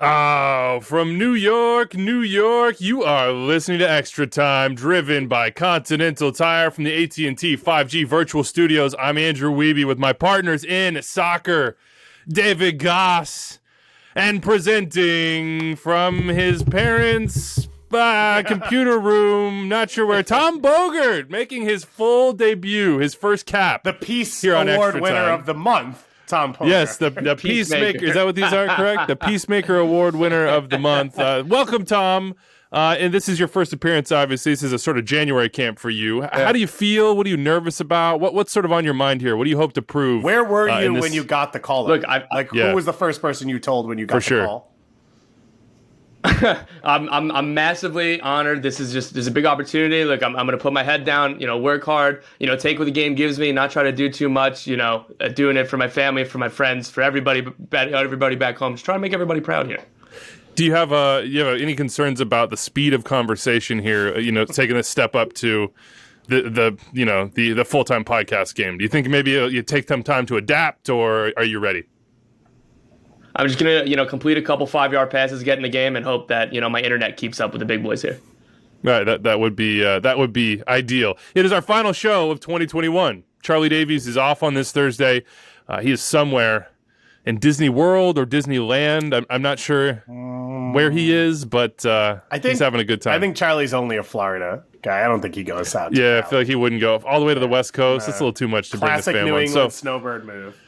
Oh, from New York, New York, you are listening to Extra Time, driven by Continental Tire from the AT&T 5G Virtual Studios. I'm Andrew Wiebe with my partners in soccer, David Goss, and presenting from his parents' computer room, not sure where, Tom Bogert, making his full debut, his first cap. The Peace here on Award Extra winner Time. of the month. Tom Poker. Yes, the Peacemaker. Is that what these are, correct? The Peacemaker Award winner of the month. Welcome, Tom. And this is your first appearance, obviously. This is a sort of January camp for you. How do you feel? What are you nervous about? What's sort of on your mind here? What do you hope to prove? Where were you when you got the call? Look, who was the first person you told when you got the call? I'm massively honored. This is a big opportunity. Look, I'm going to put my head down, work hard, take what the game gives me, not try to do too much, doing it for my family, for my friends, for everybody back home. Just trying to make everybody proud here. Do you have any concerns about the speed of conversation here, taking a step up to the full-time podcast game? Do you think maybe you take some time to adapt, or are you ready? I'm just going to, complete a couple 5-yard passes, get in the game, and hope that, my internet keeps up with the big boys here. Right, that would be ideal. It is our final show of 2021. Charlie Davies is off on this Thursday. He is somewhere in Disney World or Disneyland. I'm not sure where he is, but he's having a good time. I think Charlie's only a Florida guy. I don't think he goes out. Yeah, I feel like he wouldn't go all the way to the West Coast. That's a little too much to bring his family. Classic New England snowbird move.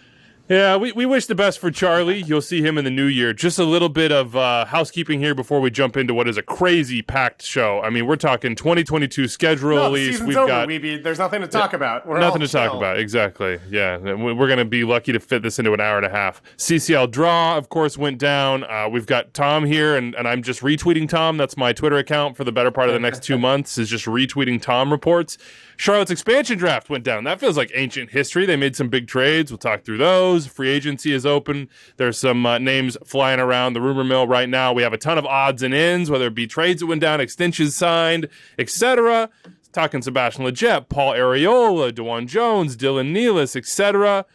Yeah, we wish the best for Charlie. You'll see him in the new year. Just a little bit of housekeeping here before we jump into what is a crazy packed show. I mean, we're talking 2022 schedule release. We've got there's nothing to talk about. Nothing to talk about. Exactly. Yeah, we're going to be lucky to fit this into an hour and a half. CCL draw, of course, went down. We've got Tom here, and I'm just retweeting Tom. That's my Twitter account for the better part of the next 2 months, is just retweeting Tom reports. Charlotte's expansion draft went down. That feels like ancient history. They made some big trades. We'll talk through those. Free agency is open. There's some names flying around the rumor mill right now. We have a ton of odds and ends, whether it be trades that went down, extensions signed, etc. Talking Sebastian Lletget, Paul Arriola, DeJuan Jones, Dylan Nealis, etc.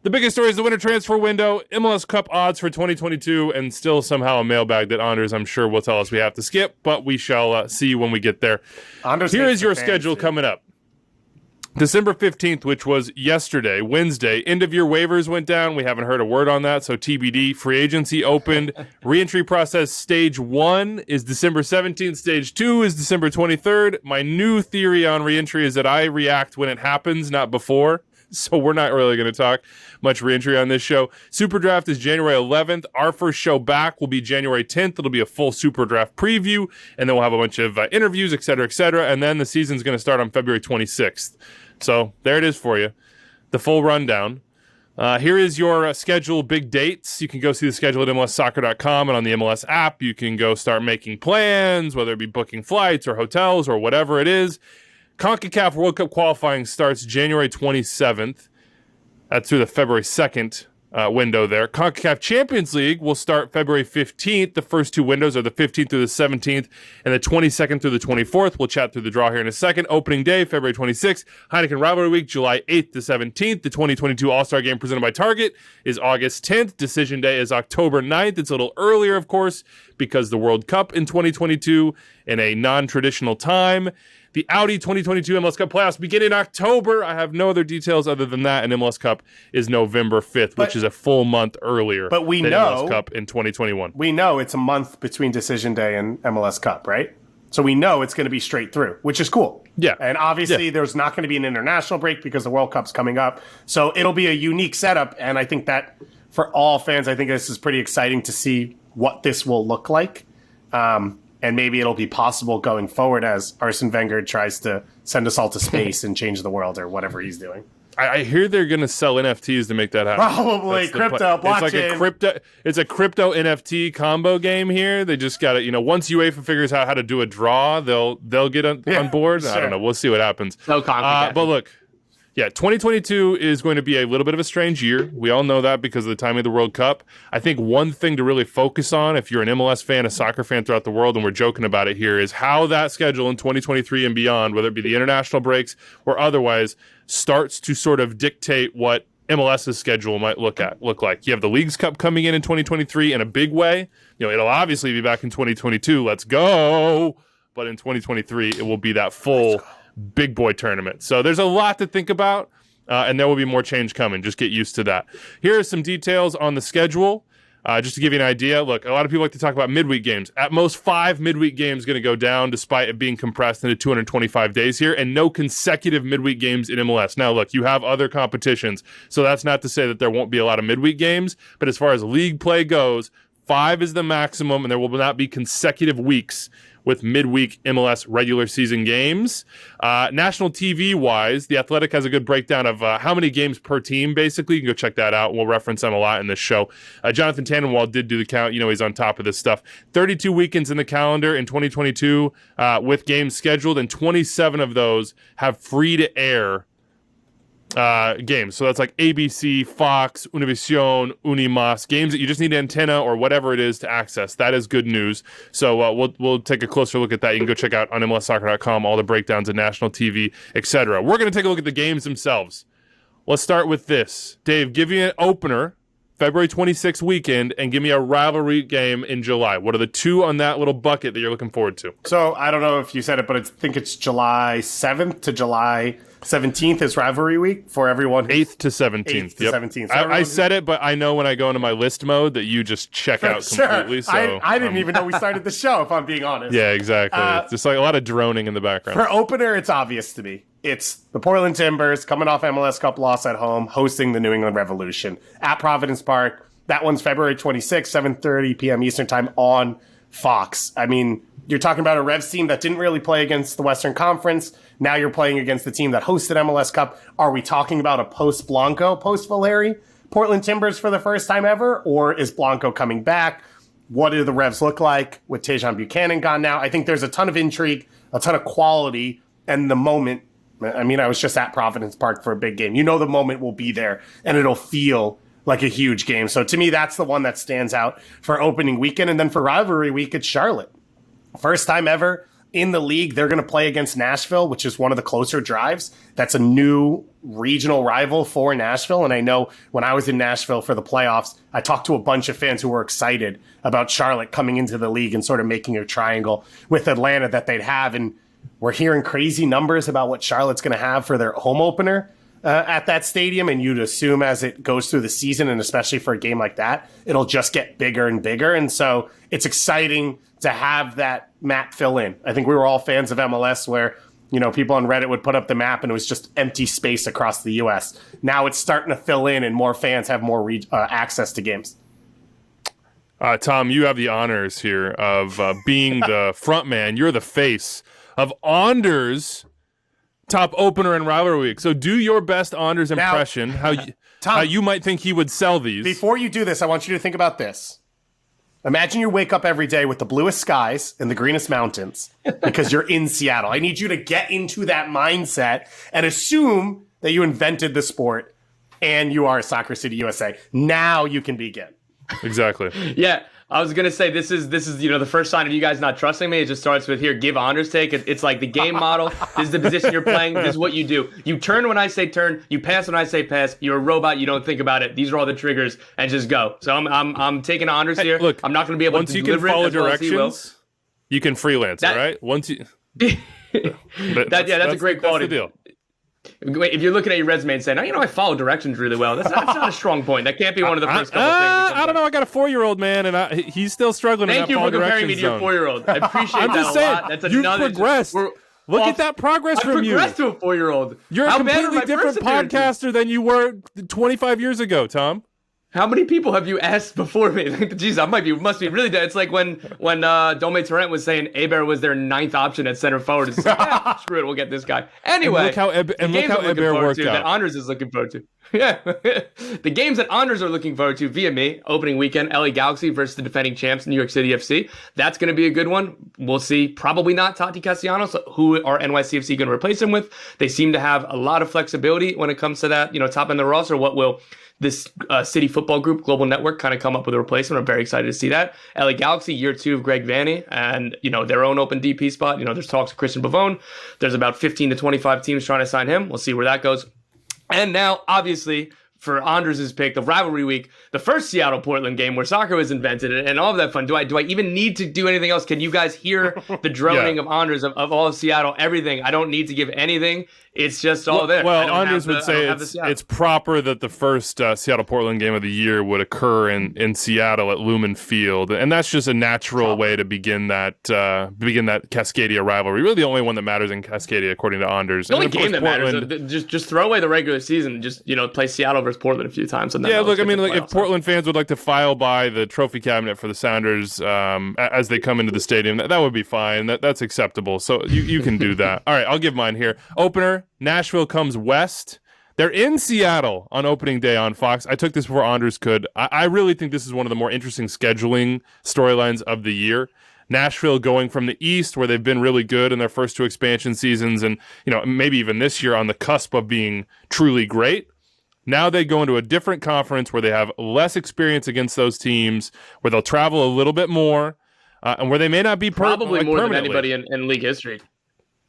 The biggest story is the winter transfer window, MLS Cup odds for 2022, and still somehow a mailbag that Anders, I'm sure, will tell us we have to skip, but we shall see when we get there. Here is your schedule coming up. December 15th, which was yesterday, Wednesday, end-of-year waivers went down. We haven't heard a word on that, so TBD. Free agency opened. Reentry process stage 1 is December 17th. Stage 2 is December 23rd. My new theory on reentry is that I react when it happens, not before. So we're not really going to talk much reentry on this show. Super Draft is January 11th. Our first show back will be January 10th. It'll be a full Super Draft preview, and then we'll have a bunch of interviews, et cetera, and then the season's going to start on February 26th. So there it is for you, the full rundown. Here is your schedule, big dates. You can go see the schedule at MLSsoccer.com and on the MLS app. You can go start making plans, whether it be booking flights or hotels or whatever it is. CONCACAF World Cup qualifying starts January 27th. That's through the February 2nd window there. CONCACAF Champions League will start February 15th. The first two windows are the 15th through the 17th and the 22nd through the 24th. We'll chat through the draw here in a second. Opening day, February 26th. Heineken Rivalry Week, July 8th to 17th. The 2022 All-Star Game presented by Target is August 10th. Decision Day is October 9th. It's a little earlier, of course, because the World Cup in 2022 in a non-traditional time. The Audi 2022 MLS Cup playoffs begin in October. I have no other details other than that, and MLS Cup is November 5th, which is a full month earlier than MLS Cup in 2021. We know it's a month between Decision Day and MLS Cup, right? So we know it's going to be straight through, which is cool. Yeah. And obviously there's not going to be an international break because the World Cup's coming up. So it'll be a unique setup, and I think that for all fans, I think this is pretty exciting to see what this will look like. And maybe it'll be possible going forward as Arsene Wenger tries to send us all to space and change the world or whatever he's doing. I hear they're going to sell NFTs to make that happen. Probably crypto, blockchain. It's a crypto NFT combo game here. They just got to, once UEFA figures out how to do a draw, they'll get on board. Sure. I don't know. We'll see what happens. No conflict. But look. Yeah, 2022 is going to be a little bit of a strange year. We all know that because of the timing of the World Cup. I think one thing to really focus on, if you're an MLS fan, a soccer fan throughout the world, and we're joking about it here, is how that schedule in 2023 and beyond, whether it be the international breaks or otherwise, starts to sort of dictate what MLS's schedule might look like. You have the Leagues Cup coming in 2023 in a big way. It'll obviously be back in 2022. Let's go. But in 2023, it will be that full big boy tournament. So there's a lot to think about, and there will be more change coming. Just get used to that. Here are some details on the schedule. Just to give you an idea, look, a lot of people like to talk about midweek games. At most, 5 midweek games going to go down despite it being compressed into 225 days here, and no consecutive midweek games in MLS. Now, look, you have other competitions, so that's not to say that there won't be a lot of midweek games, but as far as league play goes, 5 is the maximum, and there will not be consecutive weeks with midweek MLS regular season games. National TV-wise, The Athletic has a good breakdown of how many games per team, basically. You can go check that out. We'll reference them a lot in this show. Jonathan Tannenwald did do the count. He's on top of this stuff. 32 weekends in the calendar in 2022 with games scheduled, and 27 of those have free-to-air games. So that's like ABC, Fox, Univision, Unimas, games that you just need an antenna or whatever it is to access. That is good news. So we'll take a closer look at that. You can go check out on MLSsoccer.com all the breakdowns of national TV, etc. We're going to take a look at the games themselves. Let's start with this. Dave, give me an opener, February 26th weekend, and give me a rivalry game in July. What are the 2 on that little bucket that you're looking forward to? So I don't know if you said it, but I think it's July 7th to July 17th is rivalry week for everyone. 8th to 17th. 8th to 17th. So I said it, but I know when I go into my list mode that you just check out completely. So I didn't even know we started the show, if I'm being honest. Yeah, exactly. It's just like a lot of droning in the background. For opener, it's obvious to me. It's the Portland Timbers coming off MLS Cup loss at home, hosting the New England Revolution at Providence Park. That one's February 26th, 7:30 p.m. Eastern time on Fox. I mean, you're talking about a Revs team that didn't really play against the Western Conference. Now you're playing against the team that hosted MLS Cup. Are we talking about a post-Blanco, post-Valeri Portland Timbers for the first time ever? Or is Blanco coming back? What do the Revs look like with Tejan Buchanan gone now? I think there's a ton of intrigue, a ton of quality, and the moment. I mean, I was just at Providence Park for a big game. The moment will be there, and it'll feel like a huge game. So to me, that's the one that stands out for opening weekend. And then for rivalry week, it's Charlotte. First time ever in the league, they're going to play against Nashville, which is one of the closer drives. That's a new regional rival for Nashville. And I know when I was in Nashville for the playoffs, I talked to a bunch of fans who were excited about Charlotte coming into the league and sort of making a triangle with Atlanta that they'd have. And we're hearing crazy numbers about what Charlotte's going to have for their home opener at that stadium. And you'd assume as it goes through the season, and especially for a game like that, it'll just get bigger and bigger. And so it's exciting to have that map fill in. I think we were all fans of MLS where, people on Reddit would put up the map and it was just empty space across the U.S. Now it's starting to fill in and more fans have more access to games. Tom, you have the honors here of being the front man. You're the face of Anders' top opener in rivalry week. So do your best Anders impression, Tom, how you might think he would sell these. Before you do this, I want you to think about this. Imagine you wake up every day with the bluest skies and the greenest mountains because you're in Seattle. I need you to get into that mindset and assume that you invented the sport and you are a Soccer City USA. Now you can begin. Exactly. Yeah, I was gonna say this is the first sign of you guys not trusting me. It just starts with here. Give Anders take. It's like the game model. This is the position you're playing. This is what you do. You turn when I say turn. You pass when I say pass. You're a robot. You don't think about it. These are all the triggers, and just go. So I'm taking Anders here. Look, I'm not gonna be able once to you can deliver follow it as well as he will. directions, you can freelance. All right. Once you. That's a great quality. That's the deal. If you're looking at your resume and saying, I follow directions really well, that's not a strong point. That can't be one of the first couple things. I don't know. I got a 4-year-old, man, and he's still struggling. Thank you for comparing me to your 4-year-old. I appreciate that a lot. That's you've progressed. Look at that progress from you. I progressed to a 4-year-old. You're a completely different podcaster than you were 25 years ago, Tom. How many people have you asked before me? Jeez, must be really dead. It's like when Dome Torrent was saying Hebert was their 9th option at center forward. It's like, screw it, we'll get this guy. Anyway, look how Hebert worked out. That Anders is looking forward to. Yeah, the games that Anders are looking forward to via me, opening weekend, LA Galaxy versus the defending champs, New York City FC. That's going to be a good one. We'll see. Probably not Taty Castellanos, who are NYCFC going to replace him with. They seem to have a lot of flexibility when it comes to that. Top end of the roster. What will this City Football Group Global Network kind of come up with a replacement? I'm very excited to see that. LA Galaxy, year 2 of Greg Vanney, and their own open DP spot. There's talks of Christian Pavone. There's about 15 to 25 teams trying to sign him. We'll see where that goes. And now, obviously, for Anders' pick, the rivalry week, the first Seattle-Portland game where soccer was invented and all of that fun. Do I even need to do anything else? Can you guys hear the droning of Anders of all of Seattle, everything? I don't need to give anything. It's just all there. Well, Anders would say it's proper that the first Seattle-Portland game of the year would occur in Seattle at Lumen Field, and that's just a natural way to begin that Cascadia rivalry. Really, the only one that matters in Cascadia, according to Anders. The only game that matters. Just throw away the regular season and just play Seattle versus Portland a few times. And look, I mean, like if Portland fans would like to file by the trophy cabinet for the Sounders as they come into the stadium, that would be fine. That's acceptable. So you can do that. All right, I'll give mine here. Opener. Nashville comes west. They're in Seattle on opening day on Fox. I took this before Anders could. I really think this is one of the more interesting scheduling storylines of the year. Nashville going from the East, where they've been really good in their first 2 expansion seasons, and maybe even this year on the cusp of being truly great. Now they go into a different conference where they have less experience against those teams, where they'll travel a little bit more, and where they may not be probably more than anybody in league history.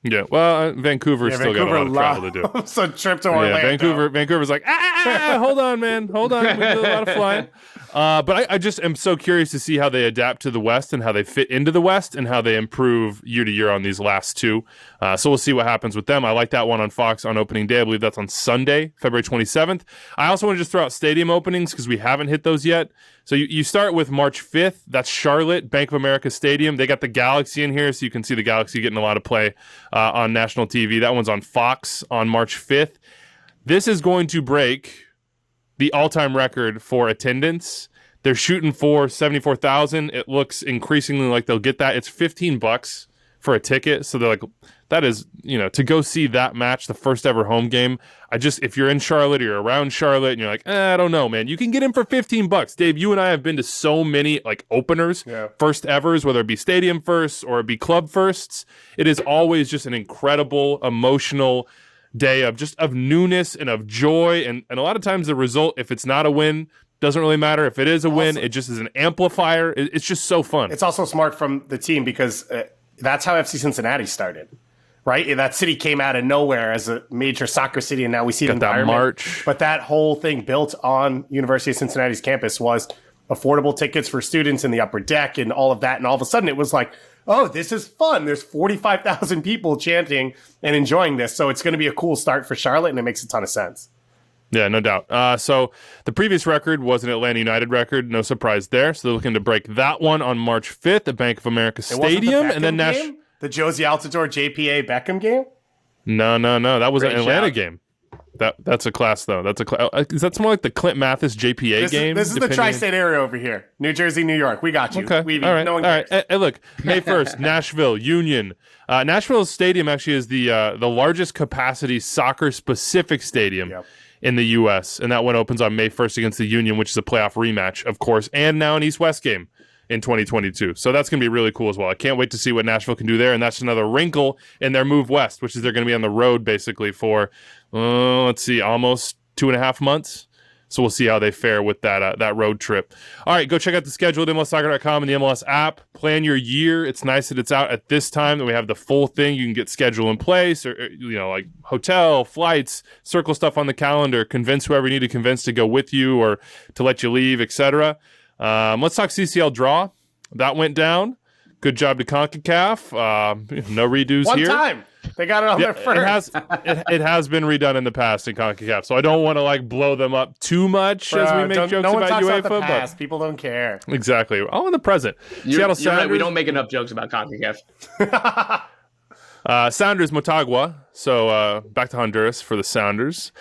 Yeah, well, Vancouver's still got a lot of travel to do. So trip to Orlando. Vancouver's like, hold on, man. Hold on. We did a lot of flying. But I just am so curious to see how they adapt to the West and how they fit into the West and how they improve year to year on these last 2. So we'll see what happens with them. I like that one on Fox on opening day. I believe that's on Sunday, February 27th. I also want to just throw out stadium openings because we haven't hit those yet. So you start with March 5th. That's Charlotte, Bank of America Stadium. They got the Galaxy in here, so you can see the Galaxy getting a lot of play on national TV. That one's on Fox on March 5th. This is going to break the all-time record for attendance. They're shooting for 74,000. It looks increasingly like they'll get that. It's $15 for a ticket. So they're like, that is, to go see that match, the first ever home game. If you're in Charlotte or you're around Charlotte and you're like, I don't know, man, you can get in for $15. Dave, you and I have been to so many openers, first evers, whether it be stadium firsts or it be club firsts. It is always just an incredible, emotional day of newness and of joy. And a lot of times the result, if it's not a win, doesn't really matter. If it is a win, it just is an amplifier. It's just so fun. It's also smart from the team because that's how FC Cincinnati started, right? That city came out of nowhere as a major soccer city, and now we see the environment. March. But that whole thing built on University of Cincinnati's campus was affordable tickets for students in the upper deck and all of that. And all of a sudden it was like, oh, this is fun. There's 45,000 people chanting and enjoying this. So it's going to be a cool start for Charlotte, and it makes a ton of sense. Yeah, no doubt. So the previous record was an Atlanta United record. No surprise there. So they're looking to break that one on March 5th at Bank of America Stadium. And then the Josie Altidore JPA Beckham game? No. That was an Atlanta game. That's a class, though. Is that more like the Clint Mathis JPA game? This is the tri-state area over here. New Jersey, New York. We got you. Okay. All right. All right. Hey, look, May 1st, Nashville, Union. Nashville Stadium actually is the largest capacity soccer-specific stadium in the U.S., and that one opens on May 1st against the Union, which is a playoff rematch, of course, and now an East-West game in 2022. So that's going to be really cool as well. I can't wait to see what Nashville can do there, and that's another wrinkle in their move west, which is they're going to be on the road basically for, almost 2.5 months. So we'll see how they fare with that road trip. All right, go check out the schedule at MLSsoccer.com and the MLS app. Plan your year. It's nice that it's out at this time, that we have the full thing. You can get schedule in place, or like hotel, flights, circle stuff on the calendar, convince whoever you need to convince to go with you or to let you leave, etc. Let's talk CCL draw. That went down. Good job to CONCACAF. No redos here. One time. They got it on their first. It has been redone in the past in CONCACAF, so I don't want to blow them up too much as we make jokes about UEFA. About the past. People don't care. Exactly. All in the present. You're right. We don't make enough jokes about CONCACAF. Sounders Motagua. So back to Honduras for the Sounders.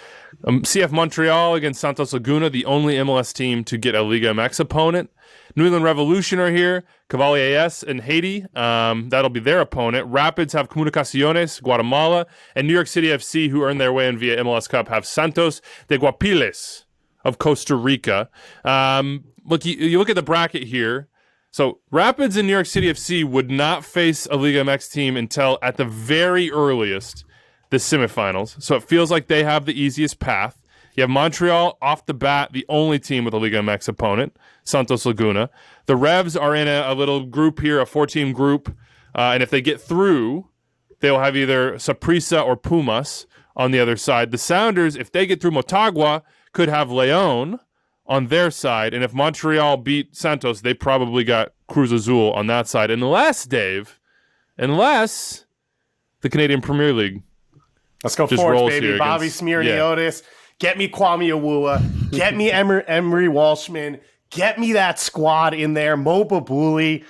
CF Montreal against Santos Laguna, the only MLS team to get a Liga MX opponent. New England Revolution are here. Cavalier AS in Haiti. That'll be their opponent. Rapids have Comunicaciones, Guatemala. And New York City FC, who earned their way in via MLS Cup, have Santos de Guapiles of Costa Rica. Look, you look at the bracket here. So Rapids and New York City FC would not face a Liga MX team until at the very earliest the semifinals. So it feels like they have the easiest path. You have Montreal off the bat, the only team with a Liga MX opponent, Santos Laguna. The Revs are in a little group here, a 4-team group. And if they get through, they'll have either Saprissa or Pumas on the other side. The Sounders, if they get through Motagua, could have Leon on their side, and if Montreal beat Santos, they probably got Cruz Azul on that side. Unless, Dave, the Canadian Premier League let's go just Forge, rolls baby. here Bobby against- Smirniotis. Get me Kwame Awuah. Get me Emery Walshman. Get me that squad in there. Mo Babuli.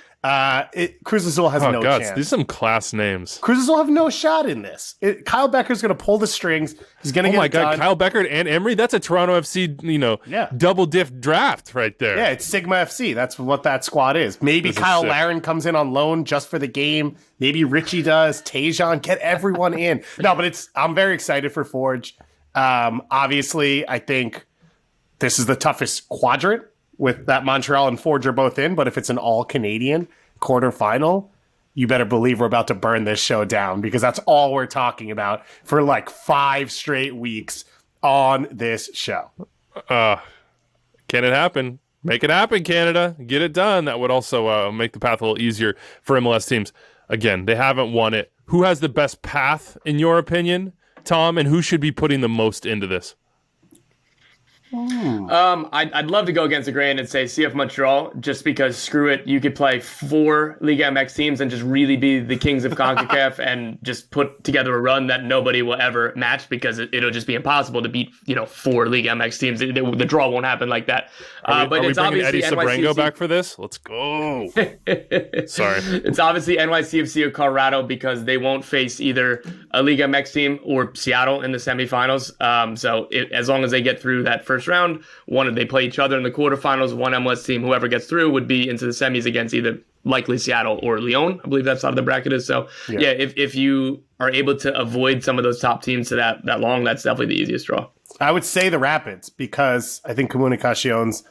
Cruz Azul has no chance. These are some class names. Cruz Azul have no shot in this. Kyle Becker's going to pull the strings. He's going to get it done. Kyle Becker and Emery, that's a Toronto FC, double diff draft right there. Yeah, it's Sigma FC. That's what that squad is. Maybe This is Kyle sick. Larin comes in on loan just for the game. Maybe Richie does. Tejan, get everyone in. No, but I'm very excited for Forge. Obviously, I think this is the toughest quadrant with that Montreal and Forge are both in. But if it's an all-Canadian quarterfinal, you better believe we're about to burn this show down, because that's all we're talking about for like 5 straight weeks on this show. Can it happen? Make it happen, Canada. Get it done. That would also make the path a little easier for MLS teams. Again, they haven't won it. Who has the best path, in your opinion, Tom, and who should be putting the most into this? I'd love to go against the grain and say CF Montreal, just because screw it, you could play 4 Liga MX teams and just really be the kings of CONCACAF and just put together a run that nobody will ever match, because it'll just be impossible to beat 4 Liga MX teams. The draw won't happen like that. Are but we it's bringing obviously Eddie Sabrango NYCFC. back for this? Let's go. Sorry. It's obviously NYCFC or Colorado, because they won't face either a Liga MX team or Seattle in the semifinals. As long as they get through that first round, they play each other in the quarterfinals. One MLS team, whoever gets through, would be into the semis against either likely Seattle or Lyon. I believe that's how the bracket is. So if you are able to avoid some of those top teams to that long, that's definitely the easiest draw. I would say the Rapids, because I think Comunicaciones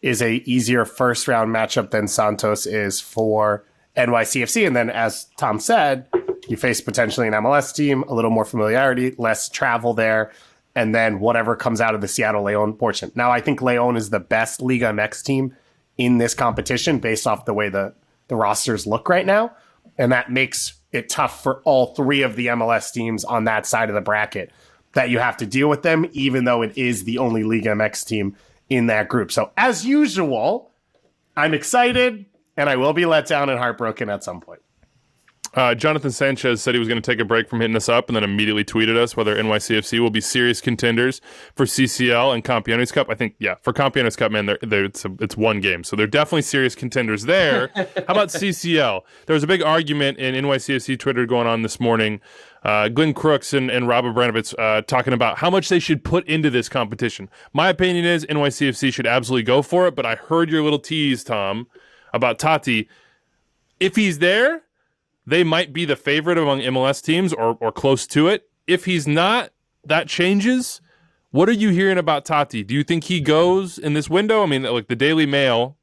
is a easier first round matchup than Santos is for NYCFC. And then, as Tom said, you face potentially an MLS team, a little more familiarity, less travel there, and then whatever comes out of the Seattle-Leon portion. Now, I think Leon is the best Liga MX team in this competition based off the way the rosters look right now, and that makes it tough for all 3 of the MLS teams on that side of the bracket that you have to deal with them, even though it is the only Liga MX team in that group. So, as usual, I'm excited, and I will be let down and heartbroken at some point. Jonathan Sanchez said he was going to take a break from hitting us up and then immediately tweeted us whether NYCFC will be serious contenders for CCL and Campeones Cup. I think, for Campeones Cup, man, it's one game. So they're definitely serious contenders there. How about CCL? There was a big argument in NYCFC Twitter going on this morning. Glenn Crooks and Rob Abramovich talking about how much they should put into this competition. My opinion is NYCFC should absolutely go for it, but I heard your little tease, Tom, about Taty. If he's there, they might be the favorite among MLS teams or close to it. If he's not, that changes. What are you hearing about Taty? Do you think he goes in this window? I mean, like the Daily Mail,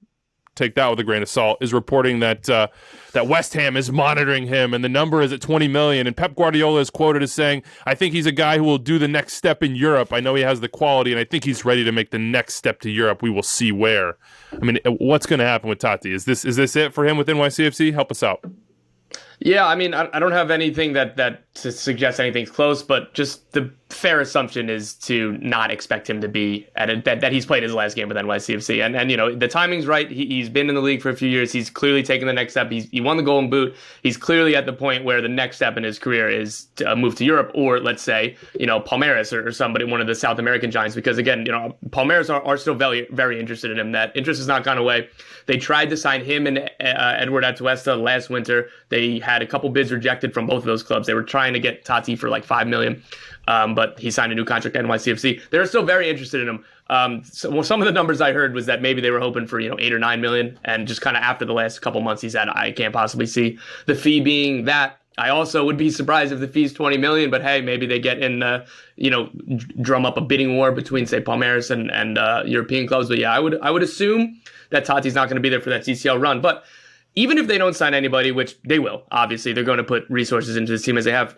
take that with a grain of salt, is reporting that that West Ham is monitoring him and the number is at 20 million. And Pep Guardiola is quoted as saying, I think he's a guy who will do the next step in Europe. I know he has the quality and I think he's ready to make the next step to Europe. We will see where. I mean, what's going to happen with Taty? Is this it for him with NYCFC? Help us out. Yeah, I mean, I don't have anything that to suggest anything's close, but just the fair assumption is to not expect him to be that he's played his last game with NYCFC. And the timing's right. He's been in the league for a few years. He's clearly taken the next step. He won the Golden Boot. He's clearly at the point where the next step in his career is to move to Europe, or let's say, Palmeiras or somebody, one of the South American giants, because again, Palmeiras are still very, very interested in him. That interest has not gone away. They tried to sign him and Edward Atuesta last winter. They had a couple bids rejected from both of those clubs. They were trying to get Taty for like $5 million, but he signed a new contract at NYCFC. They're still very interested in him. So some of the numbers I heard was that maybe they were hoping for 8 or 9 million, and just kind of after the last couple months, he said, I can't possibly see the fee being that. I also would be surprised if the fee's 20 million, but hey, maybe they get in, drum up a bidding war between, say, Palmeiras and European clubs. But yeah, I would assume that Taty's not going to be there for that CCL run. But even if they don't sign anybody, which they will, obviously, they're going to put resources into this team as they have.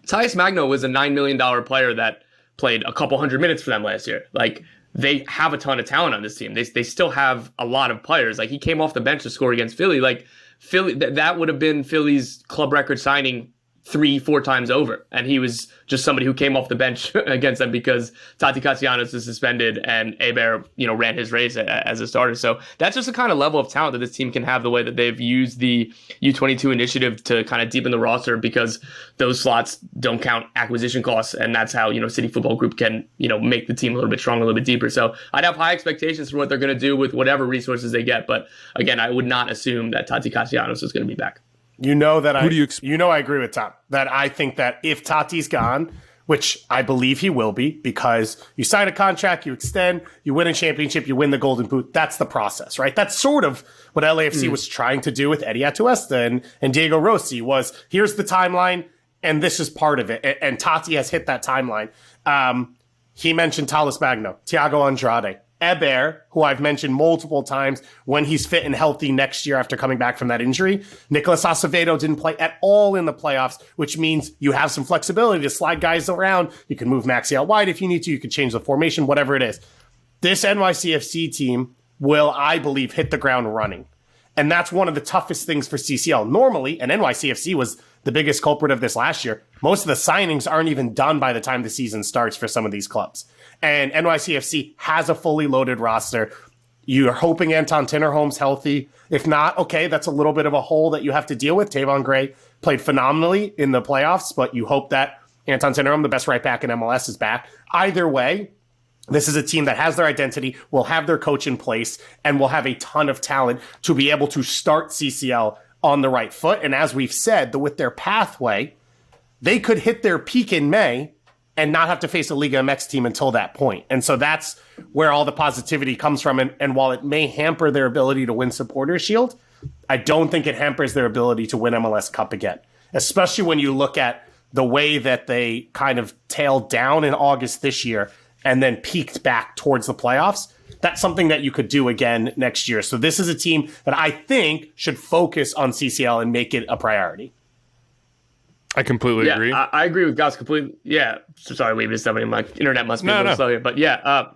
Tyus Magno was a $9 million player that played a couple hundred minutes for them last year. Like, they have a ton of talent on this team. They still have a lot of players. Like, he came off the bench to score against Philly. Like, Philly, that would have been Philly's club record signing 3-4 times over. And he was just somebody who came off the bench against them because Taty Castellanos is suspended and Hebert, ran his race as a starter. So that's just the kind of level of talent that this team can have, the way that they've used the U22 initiative to kind of deepen the roster, because those slots don't count acquisition costs. And that's how, City Football Group can, make the team a little bit stronger, a little bit deeper. So I'd have high expectations for what they're going to do with whatever resources they get. But again, I would not assume that Taty Castellanos is going to be back. I agree with Tom, that I think that if Taty's gone, which I believe he will be, because you sign a contract, you extend, you win a championship, you win the Golden Boot. That's the process, right? That's sort of what LAFC was trying to do with Eddie Atuesta and Diego Rossi, was here's the timeline, and this is part of it. And Taty has hit that timeline. He mentioned Talles Magno, Thiago Andrade, Hebert, who I've mentioned multiple times, when he's fit and healthy next year after coming back from that injury. Nicolas Acevedo didn't play at all in the playoffs, which means you have some flexibility to slide guys around. You can move Maxi out wide if you need to. You can change the formation, whatever it is. This NYCFC team will, I believe, hit the ground running. And that's one of the toughest things for CCL. Normally, and NYCFC was the biggest culprit of this last year, most of the signings aren't even done by the time the season starts for some of these clubs. And NYCFC has a fully loaded roster. You're hoping Anton Tinnerholm's healthy. If not, okay, that's a little bit of a hole that you have to deal with. Tavon Gray played phenomenally in the playoffs, but you hope that Anton Tinnerholm, the best right back in MLS, is back. Either way, this is a team that has their identity, will have their coach in place, and will have a ton of talent to be able to start CCL on the right foot. And as we've said, with their pathway, they could hit their peak in May and not have to face a Liga MX team until that point. And so that's where all the positivity comes from. And while it may hamper their ability to win Supporters Shield, I don't think it hampers their ability to win MLS Cup again, especially when you look at the way that they kind of tailed down in August this year and then peaked back towards the playoffs. That's something that you could do again next year. So this is a team that I think should focus on CCL and make it a priority. I completely agree. I agree with Gus completely. Yeah. Sorry, we missed something. My internet must be a little slow here. But yeah.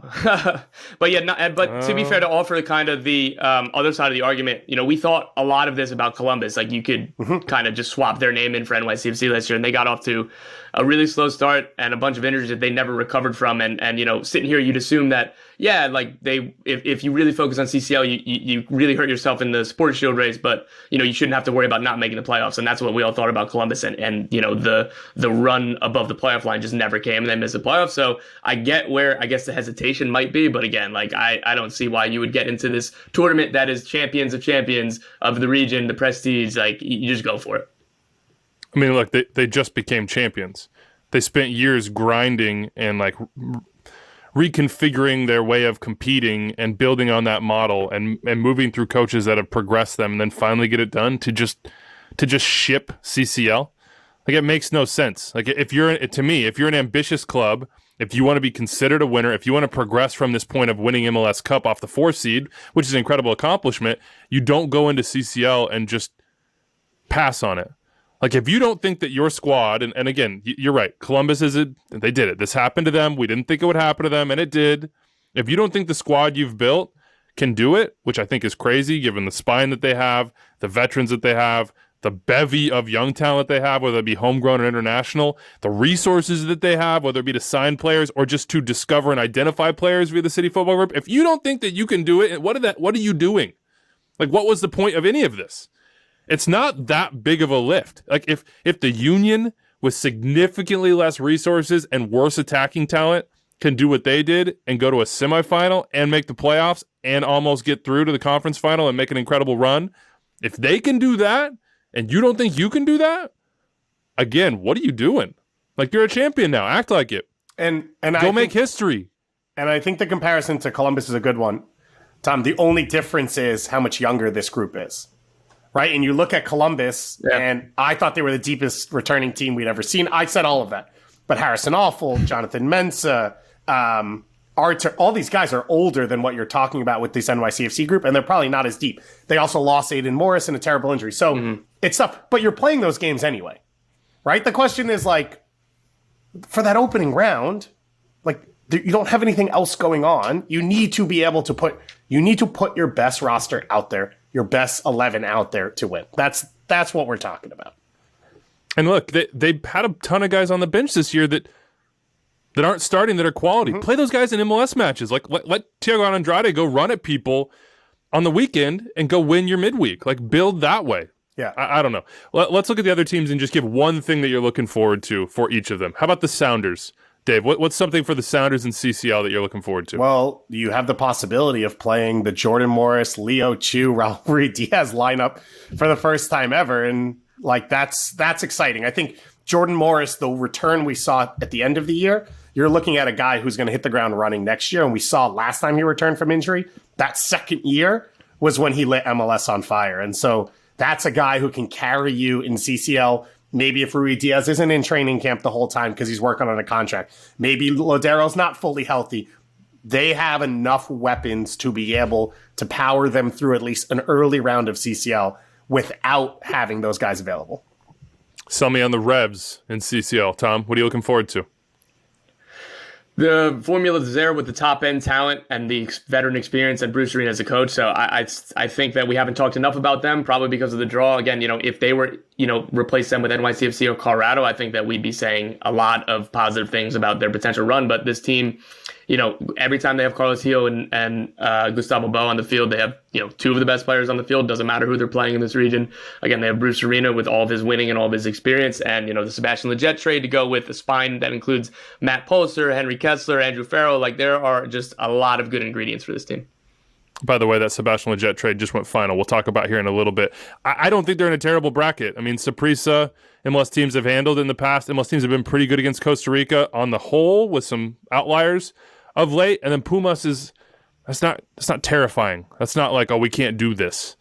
But to be fair, to offer kind of the other side of the argument, we thought a lot of this about Columbus. Like, you could kind of just swap their name in for NYCFC last year, and they got off to a really slow start and a bunch of injuries that they never recovered from. And sitting here, you'd assume that, if you really focus on CCL, you really hurt yourself in the Supporters Shield race, but, you shouldn't have to worry about not making the playoffs. And that's what we all thought about Columbus. And the run above the playoff line just never came, and they missed the playoffs. So I get where, I guess, the hesitation might be. But again, I don't see why you would get into this tournament that is champions of champions of the region, the prestige. You just go for it. I mean, look, they just became champions. They spent years grinding and reconfiguring their way of competing and building on that model and moving through coaches that have progressed them, and then finally get it done to just ship CCL. It makes no sense. If you're an ambitious club, if you want to be considered a winner, if you want to progress from this point of winning MLS Cup off the 4 seed, which is an incredible accomplishment, you don't go into CCL and just pass on it. If you don't think that your squad, and again, you're right, Columbus they did it. This happened to them. We didn't think it would happen to them, and it did. If you don't think the squad you've built can do it, which I think is crazy given the spine that they have, the veterans that they have, the bevy of young talent they have, whether it be homegrown or international, the resources that they have, whether it be to sign players or just to discover and identify players via the City Football Group. If you don't think that you can do it, what are you doing? What was the point of any of this? It's not that big of a lift. If the Union with significantly less resources and worse attacking talent can do what they did and go to a semifinal and make the playoffs and almost get through to the conference final and make an incredible run, if they can do that and you don't think you can do that, again, what are you doing? You're a champion now. Act like it. And go make history. And I think the comparison to Columbus is a good one. Tom, the only difference is how much younger this group is. Right? And you look at Columbus, and I thought they were the deepest returning team we'd ever seen. I said all of that. But Harrison Awful, Jonathan Mensah, Artur, all these guys are older than what you're talking about with this NYCFC group, and they're probably not as deep. They also lost Aiden Morris in a terrible injury. So it's tough. But you're playing those games anyway. Right? The question is, for that opening round, you don't have anything else going on. You need to be able to put your best roster out there, your best 11 out there to win. That's what we're talking about. And look, they had a ton of guys on the bench this year that aren't starting, that are quality. Play those guys in MLS matches. Like let Thiago Andrade go run at people on the weekend and go win your midweek. Like build that way. Yeah. I don't know. Let's look at the other teams and just give one thing that you're looking forward to for each of them. How about the Sounders? Dave, what's something for the Sounders and CCL that you're looking forward to? Well, you have the possibility of playing the Jordan Morris, Leo Chu, Raul Ruidiaz lineup for the first time ever. And like that's exciting. I think Jordan Morris, the return we saw at the end of the year, you're looking at a guy who's going to hit the ground running next year. And we saw last time he returned from injury, that second year was when he lit MLS on fire. And so that's a guy who can carry you in CCL. Maybe if Ruidiaz isn't in training camp the whole time because he's working on a contract. Maybe Lodero's not fully healthy. They have enough weapons to be able to power them through at least an early round of CCL without having those guys available. Sell me on the Revs in CCL. Tom, what are you looking forward to? The formula is there with the top end talent and the veteran experience and Bruce Arena as a coach. So I think that we haven't talked enough about them, probably because of the draw. Again, if they were, replace them with NYCFC or Colorado, I think that we'd be saying a lot of positive things about their potential run. But this team, every time they have Carlos Gil and Gustavo Bo on the field, they have, two of the best players on the field. Doesn't matter who they're playing in this region. Again, they have Bruce Arena with all of his winning and all of his experience. And, the Sebastian Lletget trade to go with a spine that includes Matt Polster, Henry Kessler, Andrew Farrell. Like, there are just a lot of good ingredients for this team. By the way, that Sebastian Lletget trade just went final. We'll talk about here in a little bit. I don't think they're in a terrible bracket. I mean, Saprissa, MLS teams have handled in the past. MLS teams have been pretty good against Costa Rica on the whole, with some outliers of late. And then Pumas that's not terrifying. That's not like, oh, we can't do this.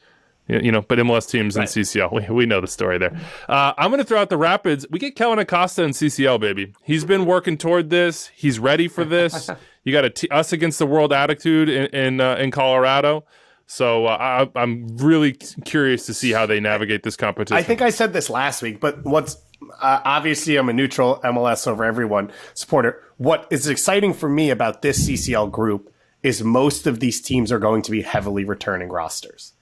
But MLS teams in CCL, we know the story there. I'm going to throw out the Rapids. We get Kellen Acosta in CCL, baby. He's been working toward this. He's ready for this. You got us against the world attitude in Colorado. So I'm really curious to see how they navigate this competition. I think I said this last week, but what's obviously I'm a neutral MLS over everyone supporter. What is exciting for me about this CCL group is most of these teams are going to be heavily returning rosters.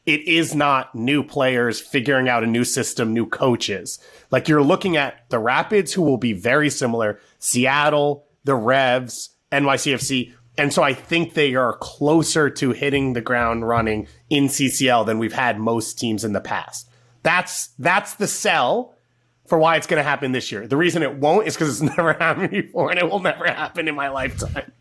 It is not new players figuring out a new system, new coaches. Like you're looking at the Rapids, who will be very similar, Seattle, the Revs, NYCFC. And so I think they are closer to hitting the ground running in CCL than we've had most teams in the past. That's the sell for why it's going to happen this year. The reason it won't is because it's never happened before, and it will never happen in my lifetime.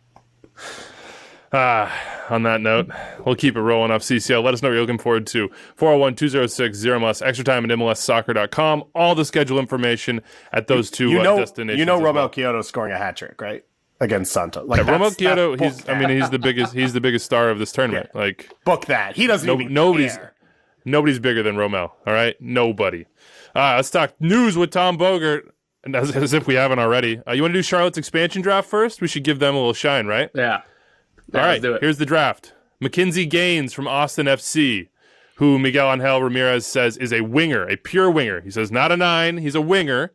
On that note, we'll keep it rolling off CCL. Let us know what you're looking forward to. 401-206-0MLS, extra time at MLSsoccer.com. All the schedule information at those two destinations. You know Romel Kyoto scoring a hat trick, right? Against Santos. Like Romel Kyoto, he's the biggest star of this tournament. Yeah. Like book that. He doesn't even care. Nobody's bigger than Romel, all right? Nobody. Let's talk news with Tom Bogert, and as if we haven't already. You want to do Charlotte's expansion draft first? We should give them a little shine, right? Yeah. All right, here's the draft. Mackenzie Gaines from Austin FC, who Miguel Angel Ramirez says is a winger, a pure winger. He says not a 9, he's a winger.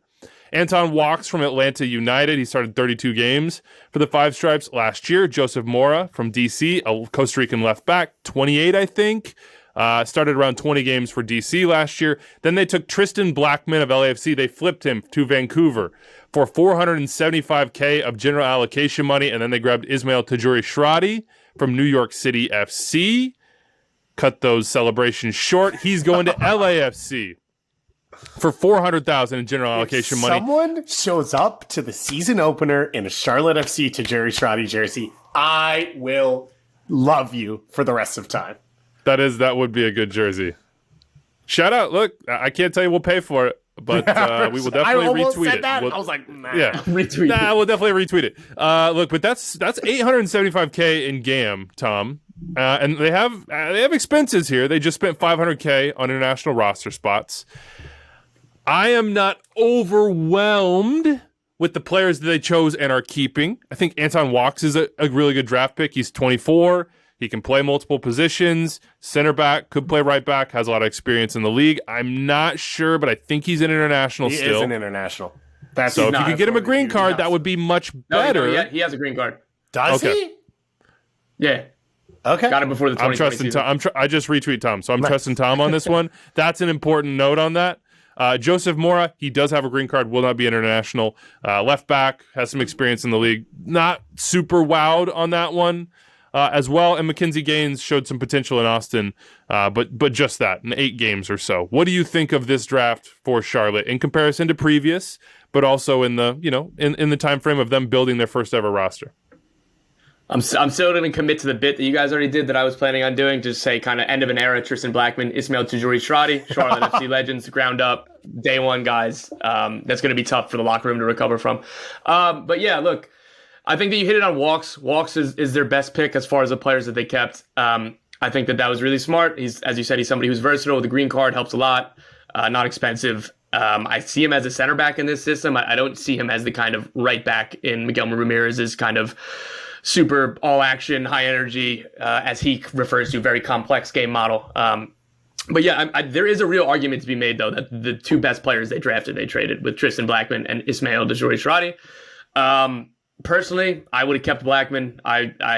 Anton Walks from Atlanta United. He started 32 games for the Five Stripes last year. Joseph Mora from DC, a Costa Rican left back, 28, I think. Started around 20 games for DC last year. Then they took Tristan Blackman of LAFC. They flipped him to Vancouver for $475K of general allocation money. And then they grabbed Ismail Tajuri Shradi from New York City FC. Cut those celebrations short. He's going to LAFC for $400,000 in general allocation money. Someone shows up to the season opener in a Charlotte FC Tajuri Shradi jersey, I will love you for the rest of time. That would be a good jersey. Shout out. Look, I can't tell you we'll pay for it, but we will definitely retweet it. I was like, nah. Yeah. Retweet it. We'll definitely retweet it. Look, but that's $875K in GAM, Tom. And they have expenses here. They just spent $500K on international roster spots. I am not overwhelmed with the players that they chose and are keeping. I think Anton Walks is a really good draft pick. He's 24. He can play multiple positions. Center back, could play right back, has a lot of experience in the league. I'm not sure, but I think he's an international still. He is an international. So if you could get him a green card, that would be much better. No, he has a green card. Does he? Yeah. Okay. Got it before the 2020 I'm trusting Tom. I just retweet Tom, so I'm trusting Tom on this one. That's an important note on that. Joseph Mora, he does have a green card, will not be international. Left back, has some experience in the league. Not super wowed on that one as well. And Mackenzie Gaines showed some potential in Austin, but just that, in 8 games or so. What do you think of this draft for Charlotte in comparison to previous, but also in the, in the time frame of them building their first ever roster? I'm still going to commit to the bit that you guys already did that I was planning on doing. Just say kind of end of an era, Tristan Blackman, Ismail Tajuri-Shradi, Charlotte FC legends, ground up, day one guys. That's going to be tough for the locker room to recover from. But yeah, look, I think that you hit it on Walks. Walks is their best pick as far as the players that they kept. I think that was really smart. He's, as you said, he's somebody who's versatile. The green card helps a lot. Not expensive. I see him as a center back in this system. I don't see him as the kind of right back in Miguel Ramirez's kind of super all action, high energy, as he refers to, very complex game model. But yeah, there is a real argument to be made, though, that the 2 best players they traded with Tristan Blackman and Ismail Tajuri-Shradi. Personally, I would have kept Blackman.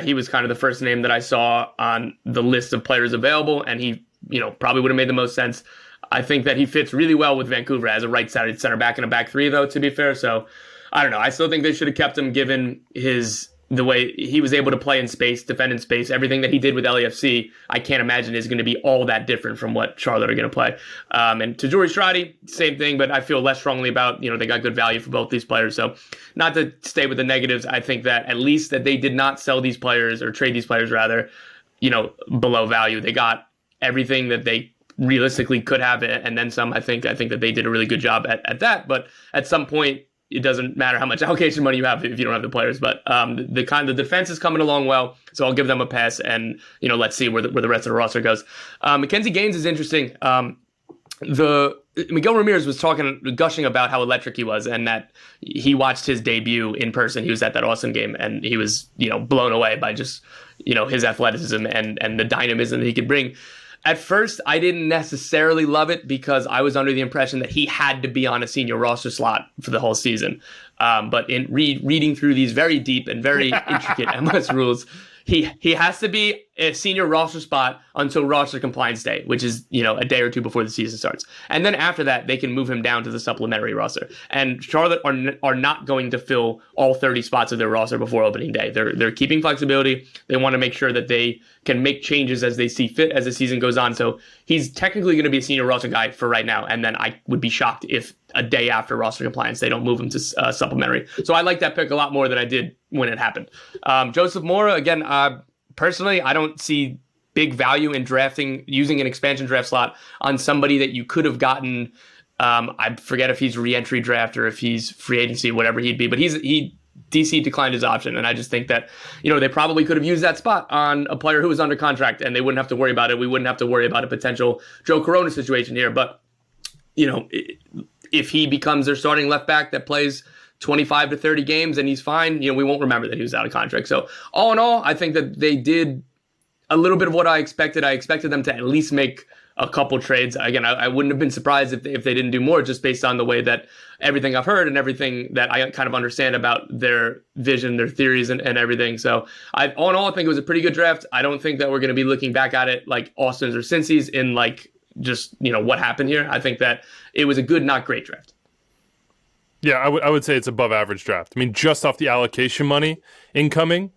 He was kind of the first name that I saw on the list of players available, and he, probably would have made the most sense. I think that he fits really well with Vancouver as a right-sided center back in a back 3, though, to be fair. So I don't know. I still think they should have kept him, given the way he was able to play in space, defend in space. Everything that he did with LAFC, I can't imagine is going to be all that different from what Charlotte are going to play. And Tajuri-Shradi, same thing, but I feel less strongly about, they got good value for both these players. So not to stay with the negatives, I think that at least that they did not sell these players, or trade these players rather, below value. They got everything that they realistically could have, and then some. I think that they did a really good job at that. But at some point, it doesn't matter how much allocation money you have if you don't have the players. But the defense is coming along well, so I'll give them a pass. And let's see where the rest of the roster goes. Mackenzie Gaines is interesting. Miguel Ramirez was gushing about how electric he was, and that he watched his debut in person. He was at that Austin game, and he was blown away by just his athleticism and the dynamism that he could bring. At first, I didn't necessarily love it because I was under the impression that he had to be on a senior roster slot for the whole season. But in reading through these very deep and very intricate MLS rules, he has to be a senior roster spot until roster compliance day, which is a day or 2 before the season starts. And then after that, they can move him down to the supplementary roster. And Charlotte are not going to fill all 30 spots of their roster before opening day. They're keeping flexibility. They want to make sure that they can make changes as they see fit as the season goes on. So he's technically going to be a senior roster guy for right now. And then I would be shocked if a day after roster compliance they don't move him to supplementary. So I like that pick a lot more than I did when it happened. Joseph Mora, again, personally, I don't see big value in using an expansion draft slot on somebody that you could have gotten. I forget if he's re-entry draft or if he's free agency, whatever he'd be, but DC declined his option. And I just think that, they probably could have used that spot on a player who was under contract and they wouldn't have to worry about it. We wouldn't have to worry about a potential Joe Corona situation here. But, if he becomes their starting left back that plays 25 to 30 games and he's fine, we won't remember that he was out of contract. So all in all, I think that they did a little bit of what I expected. I expected them to at least make a couple trades. Again, I wouldn't have been surprised if they didn't do more, just based on the way that everything I've heard and everything that I kind of understand about their vision, their theories and everything. So all in all, I think it was a pretty good draft. I don't think that we're going to be looking back at it like Austin's or Cincy's in just what happened here. I think that it was a good, not great draft. Yeah, I would say it's above average draft. I mean, just off the allocation money incoming,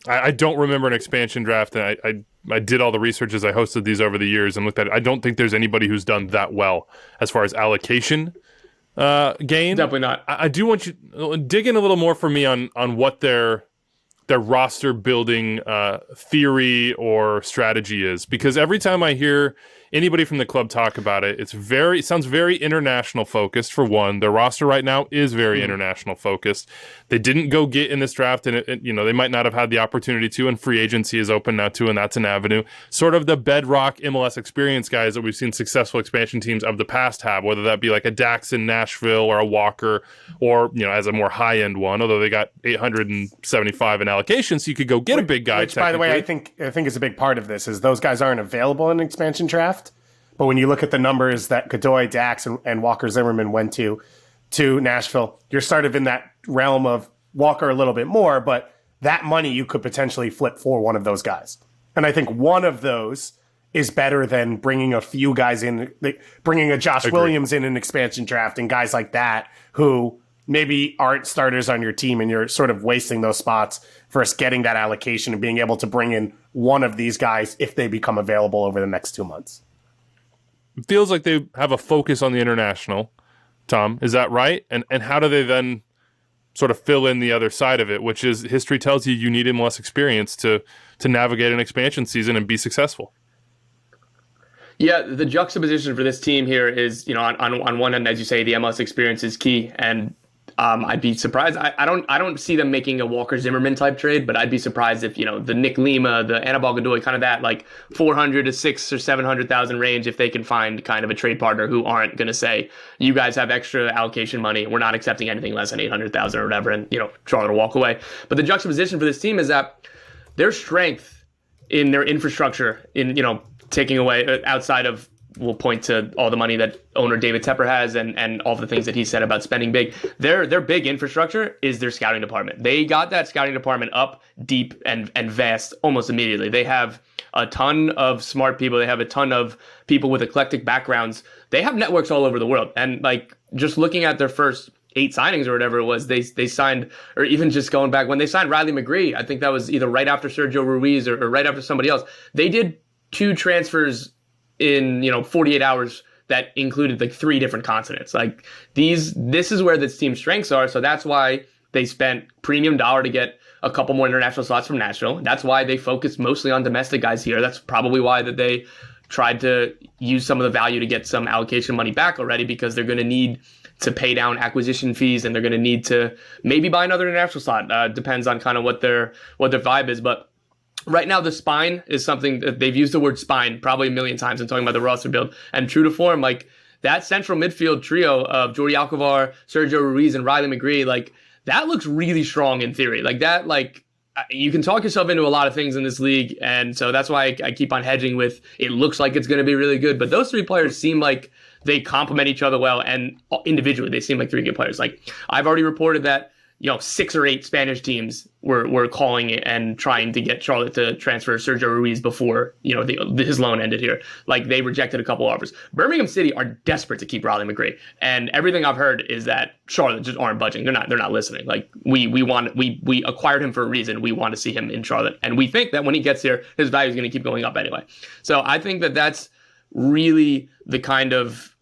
I don't remember an expansion draft, and I did all the research as I hosted these over the years and looked at it. I don't think there's anybody who's done that well as far as allocation gain. Definitely not. I do want you to dig in a little more for me on what their roster building theory or strategy is, because every time I hear anybody from the club talk about it, it sounds very international focused. For one, their roster right now is very international focused. They didn't go get in this draft, and they might not have had the opportunity to, and free agency is open now too, and that's an avenue. Sort of the bedrock MLS experience guys that we've seen successful expansion teams of the past have, whether that be like a Dax in Nashville or a Walker, or as a more high end one. Although they got 875 in allocation, so you could go get a big guy. Which, by the way, I think is a big part of this is those guys aren't available in an expansion draft. But when you look at the numbers that Godoy, Dax, and Walker Zimmerman went to Nashville, you're sort of in that realm of Walker a little bit more, but that money you could potentially flip for one of those guys. And I think one of those is better than bringing a few guys in, bringing a Josh Williams in an expansion draft and guys like that who maybe aren't starters on your team, and you're sort of wasting those spots for us getting that allocation and being able to bring in one of these guys if they become available over the next 2 months. It feels like they have a focus on the international, Tom. Is that right? And how do they then sort of fill in the other side of it, which is history tells you need MLS experience to navigate an expansion season and be successful? Yeah, the juxtaposition for this team here is, on one end, as you say, the MLS experience is key, and I'd be surprised. I don't see them making a Walker Zimmerman type trade, but I'd be surprised if the Nick Lima, the Anibal Godoy, kind of that like 400 to 600,000 or 700,000 range, if they can find kind of a trade partner who aren't going to say, you guys have extra allocation money, we're not accepting anything less than 800,000 or whatever, and Charlotte will walk away. But the juxtaposition for this team is that their strength in their infrastructure, in taking away outside of, we'll point to all the money that owner David Tepper has and all the things that he said about spending big. Their big infrastructure is their scouting department. They got that scouting department up deep and vast almost immediately. They have a ton of smart people. They have a ton of people with eclectic backgrounds. They have networks all over the world. And like just looking at their first 8 signings or whatever it was, they signed, or even just going back when they signed Riley McGree, I think that was either right after Sergio Ruiz or right after somebody else. They did 2 transfers in 48 hours that included like 3 different continents. Like this is where this team's strengths are. So that's why they spent premium dollar to get a couple more international slots from Nashville. That's why they focused mostly on domestic guys here. That's probably why that they tried to use some of the value to get some allocation money back already, because they're going to need to pay down acquisition fees, and they're going to need to maybe buy another international slot. Depends on kind of what their vibe is, but right now, the spine is something that they've used the word spine probably a million times in talking about the roster build. And true to form, like that central midfield trio of Jordi Alcavar, Sergio Ruiz, and Riley McGree, like that looks really strong in theory. Like that, like you can talk yourself into a lot of things in this league. And so that's why I keep on hedging with it looks like it's going to be really good. But those 3 players seem like they complement each other well. And individually, they seem like 3 good players. Like I've already reported that 6 or 8 Spanish teams were calling it and trying to get Charlotte to transfer Sergio Ruiz before his loan ended here. Like they rejected a couple offers. Birmingham City are desperate to keep Riley McGree, and everything I've heard is that Charlotte just aren't budging. They're not listening. Like we acquired him for a reason. We want to see him in Charlotte, and we think that when he gets here, his value is going to keep going up anyway. So I think that that's really the kind of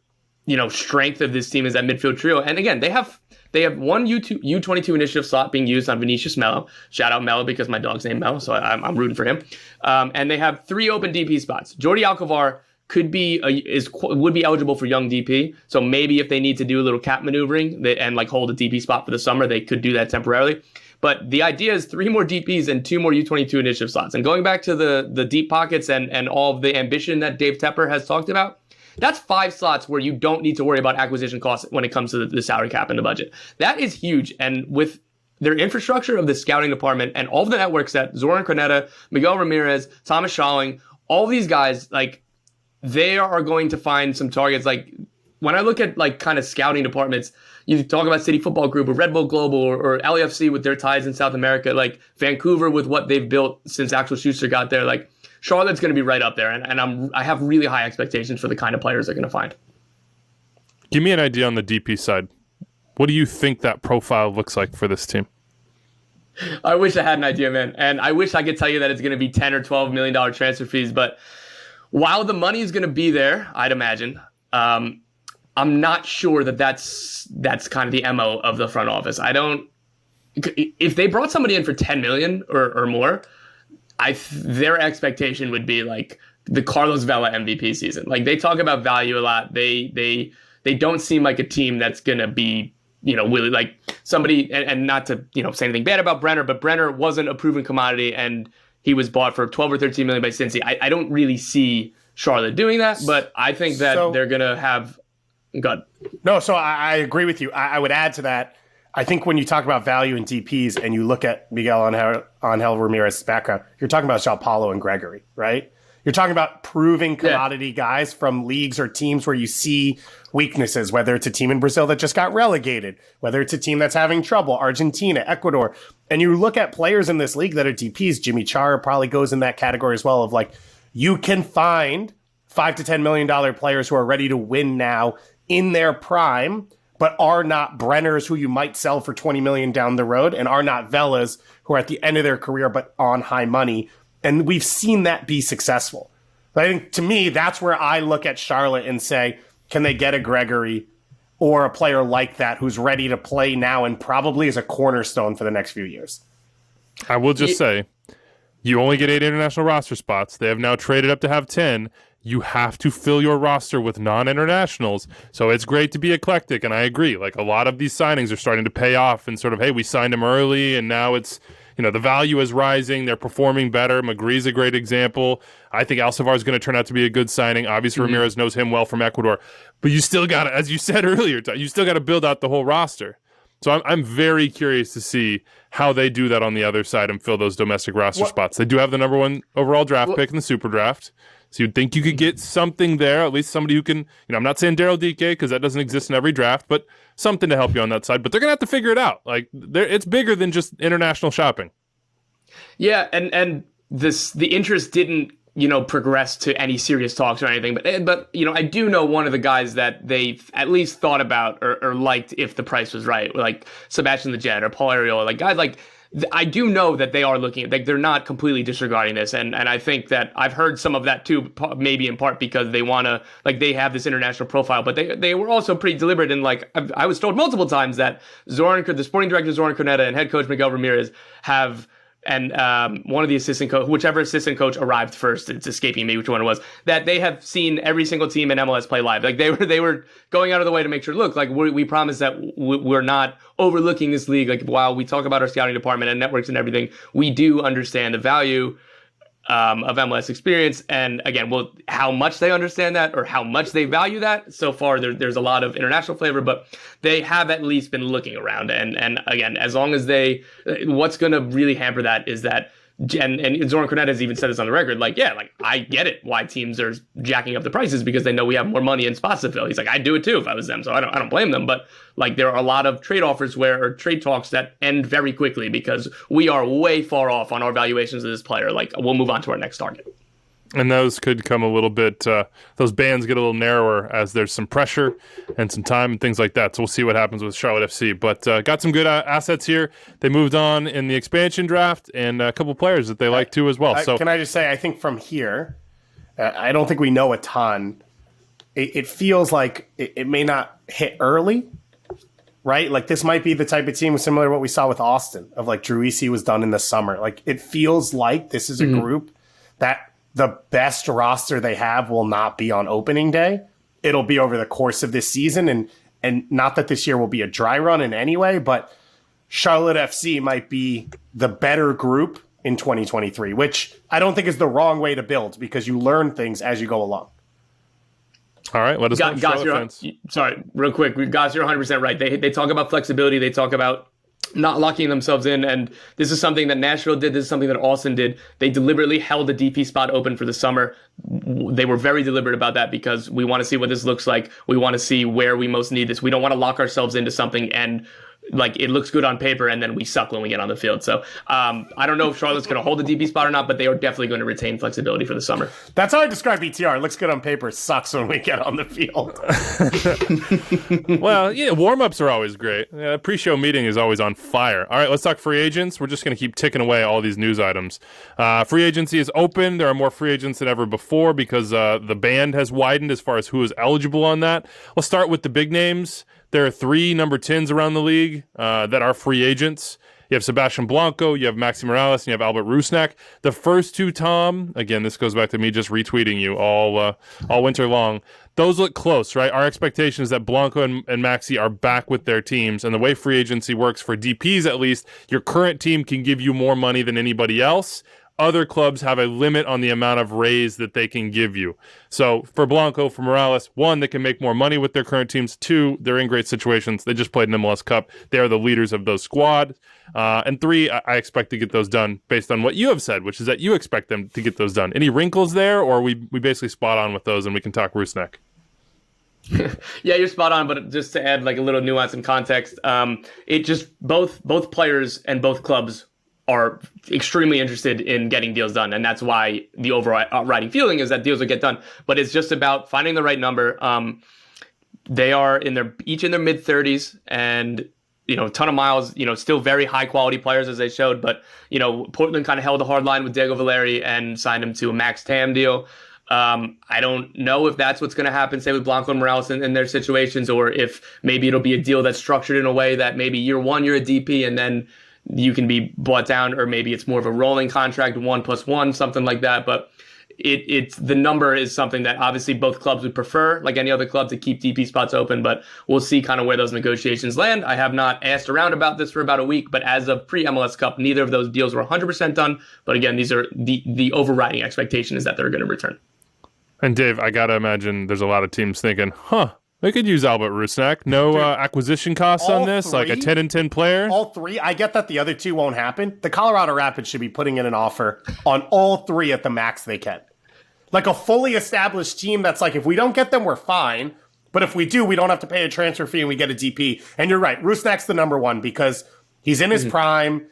strength of this team, is that midfield trio. And again, they have one U22 initiative slot being used on Vinicius Melo. Shout out Melo because my dog's named Melo, so I'm rooting for him. And they have 3 open DP spots. Jordi Alcavar would be eligible for young DP. So maybe if they need to do a little cap maneuvering and like hold a DP spot for the summer, they could do that temporarily. But the idea is 3 more DPs and 2 more U22 initiative slots. And going back to the deep pockets and all of the ambition that Dave Tepper has talked about, that's 5 slots where you don't need to worry about acquisition costs when it comes to the salary cap and the budget. That is huge. And with their infrastructure of the scouting department and all of the networks that Zoran Corneta, Miguel Ramirez, Thomas Schalling, all these guys, like they are going to find some targets. Like when I look at like kind of scouting departments, you talk about City Football Group or Red Bull Global or LAFC with their ties in South America, like Vancouver with what they've built since Axel Schuster got there. Like Charlotte's going to be right up there, and I have really high expectations for the kind of players they're going to find. Give me an idea on the DP side. What do you think that profile looks like for this team? I wish I had an idea, man, and I wish I could tell you that it's going to be $10 or $12 million transfer fees. But while the money is going to be there, I'd imagine, I'm not sure that's kind of the MO of the front office. If they brought somebody in for $10 million or more, their expectation would be like the Carlos Vela MVP season. Like they talk about value a lot. They don't seem like a team that's gonna be really like somebody. And not to say anything bad about Brenner, but Brenner wasn't a proven commodity, and he was bought for 12 or 13 million by Cincy. I don't really see Charlotte doing that, but I think that they're gonna have. God. No, so I agree with you. I would add to that. I think when you talk about value in DPs and you look at Miguel Angel Ramirez's background, you're talking about João Paulo and Gregory, right? You're talking about proving commodity guys from leagues or teams where you see weaknesses, whether it's a team in Brazil that just got relegated, whether it's a team that's having trouble, Argentina, Ecuador. And you look at players in this league that are DPs, Jimmy Chara probably goes in that category as well, of like, you can find $5 to $10 million players who are ready to win now in their prime, but are not Brenners who you might sell for $20 million down the road, and are not Velas who are at the end of their career but on high money. And we've seen that be successful. But I think, to me, that's where I look at Charlotte and say, can they get a Gregory or a player like that who's ready to play now and probably is a cornerstone for the next few years? I will just say, you only get 8 international roster spots. They have now traded up to have 10. You have to fill your roster with non-internationals. So it's great to be eclectic, and I agree. Like, a lot of these signings are starting to pay off and sort of, hey, we signed him early, and now it's, the value is rising. They're performing better. McGree's a great example. I think Alcivar is going to turn out to be a good signing. Obviously, Ramirez knows him well from Ecuador. But you still got to, as you said earlier, you still got to build out the whole roster. So I'm very curious to see how they do that on the other side and fill those domestic roster spots. They do have the number 1 overall draft pick in the Super Draft. So you'd think you could get something there, at least somebody who can, I'm not saying Daryl Dike because that doesn't exist in every draft, but something to help you on that side. But they're going to have to figure it out. Like, it's bigger than just international shopping. Yeah, and the interest didn't, progress to any serious talks or anything. But I do know one of the guys that they at least thought about or liked if the price was right, like Sebastian Lletget or Paul Arriola, like guys like. I do know that they are looking at, like, they're not completely disregarding this. And I think that I've heard some of that too, maybe in part because they want to, like, they have this international profile, but they were also pretty deliberate. And like, I was told multiple times that the sporting director, Zoran Corneta, and head coach Miguel Ramirez have, and one of the assistant coach, whichever assistant coach arrived first, it's escaping me which one it was, that they have seen every single team in MLS play live. Like, they were going out of the way to make sure, look, like, we promise that we're not overlooking this league. Like, while we talk about our scouting department and networks and everything, we do understand the value of MLS experience. And again, well, how much they understand that or how much they value that, so far there's a lot of international flavor, but they have at least been looking around. And again, as long as what's going to really hamper that is that, and Zoran Corneta has even said this on the record, like, yeah, like, I get it why teams are jacking up the prices because they know we have more money in spots to fill. He's like, I'd do it too if I was them, so I don't blame them. But like, there are a lot of trade offers or trade talks that end very quickly because we are way far off on our valuations of this player. Like, we'll move on to our next target. And those could come a little bit, those bands get a little narrower as there's some pressure and some time and things like that. So we'll see what happens with Charlotte FC. But got some good assets here. They moved on in the expansion draft and a couple players that they like too as well. So can I just say, I think from here, I don't think we know a ton. It feels like it may not hit early, right? Like, this might be the type of team similar to what we saw with Austin, of like Druisi was done in the summer. Like, it feels like this is a group that the best roster they have will not be on opening day. It'll be over the course of this season. And not that this year will be a dry run in any way, but Charlotte FC might be the better group in 2023, which I don't think is the wrong way to build because you learn things as you go along. All right, let us know. Sorry, real quick. Guys, you're 100% right. They talk about flexibility. They talk about not locking themselves in, and this is something that Nashville did. This is something that Austin did. They deliberately held the DP spot open for the summer. They were very deliberate about that because we want to see what this looks like. We want to see where we most need this. We don't want to lock ourselves into something and like it looks good on paper and then we suck when we get on the field. So I don't know if Charlotte's going to hold the DP spot or not, but they are definitely going to retain flexibility for the summer. That's how I describe ETR. It looks good on paper, sucks when we get on the field. Well, yeah, warm-ups are always great. Pre-show meeting is always on fire. All right, let's talk free agents. We're just going to keep ticking away all these news items. Free agency is open. There are more free agents than ever before because the band has widened as far as who is eligible on that. Let's start with the big names. There are 3 number 10s around the league that are free agents. You have Sebastian Blanco, you have Maxi Morales, and you have Albert Rusnak. The first 2, Tom, again, this goes back to me just retweeting you all winter long. Those look close, right? Our expectation is that Blanco and Maxi are back with their teams. And the way free agency works for DPs, at least, your current team can give you more money than anybody else. Other clubs have a limit on the amount of raise that they can give you. So for Blanco, for Morales, 1, they can make more money with their current teams. 2, they're in great situations. They just played an MLS Cup. They are the leaders of those squads. And 3, I expect to get those done based on what you have said, which is that you expect them to get those done. Any wrinkles there, or we basically spot on with those and we can talk Rusnak? Yeah, you're spot on, but just to add like a little nuance and context, it just both players and both clubs are extremely interested in getting deals done. And that's why the overriding feeling is that deals will get done. But it's just about finding the right number. They are each in their mid 30s, and a ton of miles, still very high quality players as they showed. But, Portland kind of held a hard line with Diego Valeri and signed him to a max TAM deal. I don't know if that's what's going to happen, say with Blanco and Morales in their situations, or if maybe it'll be a deal that's structured in a way that maybe year one, you're a DP and then you can be bought down, or maybe it's more of a rolling contract, 1+1, something like that. But it's the number is something that obviously both clubs would prefer, like any other club, to keep DP spots open, but we'll see kind of where those negotiations land. I have not asked around about this for about a week, but as of pre-MLS Cup, neither of those deals were 100% done. But again, these are the overriding expectation is that they're going to return. And Dave, I got to imagine there's a lot of teams thinking, they could use Albert Rusnak. No acquisition costs on this, like a 10-10 player. All three. I get that the other two won't happen. The Colorado Rapids should be putting in an offer on all three at the max they can. Like a fully established team that's like, if we don't get them, we're fine. But if we do, we don't have to pay a transfer fee and we get a DP. And you're right, Rusnak's the number one because he's in his prime.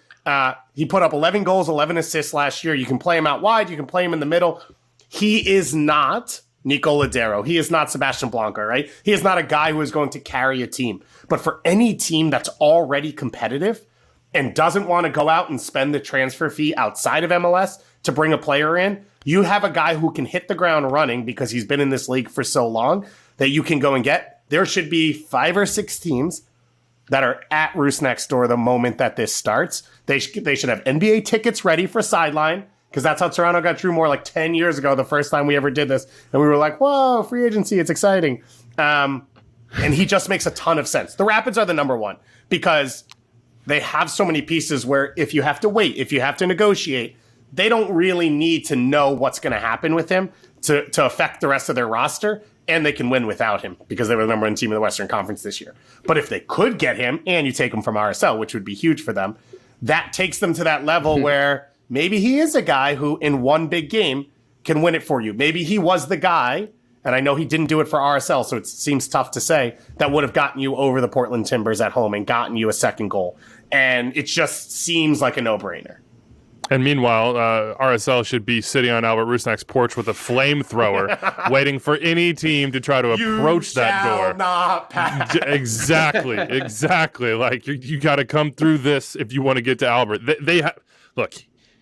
He put up 11 goals, 11 assists last year. You can play him out wide. You can play him in the middle. He is not Nico Ladero. He is not Sebastian Blanco, right? He is not a guy who is going to carry a team. But for any team that's already competitive and doesn't want to go out and spend the transfer fee outside of MLS to bring a player in, you have a guy who can hit the ground running because he's been in this league for so long that you can go and get. There should be 5 or 6 teams that are at Rusnak's door the moment that this starts. They should have NBA tickets ready for sideline, because that's how Toronto got Drew Moore like 10 years ago, the first time we ever did this. And we were like, whoa, free agency, it's exciting. And he just makes a ton of sense. The Rapids are the number one because they have so many pieces where if you have to wait, if you have to negotiate, they don't really need to know what's going to happen with him to affect the rest of their roster, and they can win without him because they were the number one team in the Western Conference this year. But if they could get him and you take him from RSL, which would be huge for them, that takes them to that level where maybe he is a guy who in one big game can win it for you. Maybe he was the guy, and I know he didn't do it for RSL, so it seems tough to say, that would have gotten you over the Portland Timbers at home and gotten you a second goal. And it just seems like a no-brainer. And meanwhile, RSL should be sitting on Albert Rusnak's porch with a flamethrower, waiting for any team to try to approach that door. Not pass. Exactly. Like you got to come through this if you want to get to Albert. Look,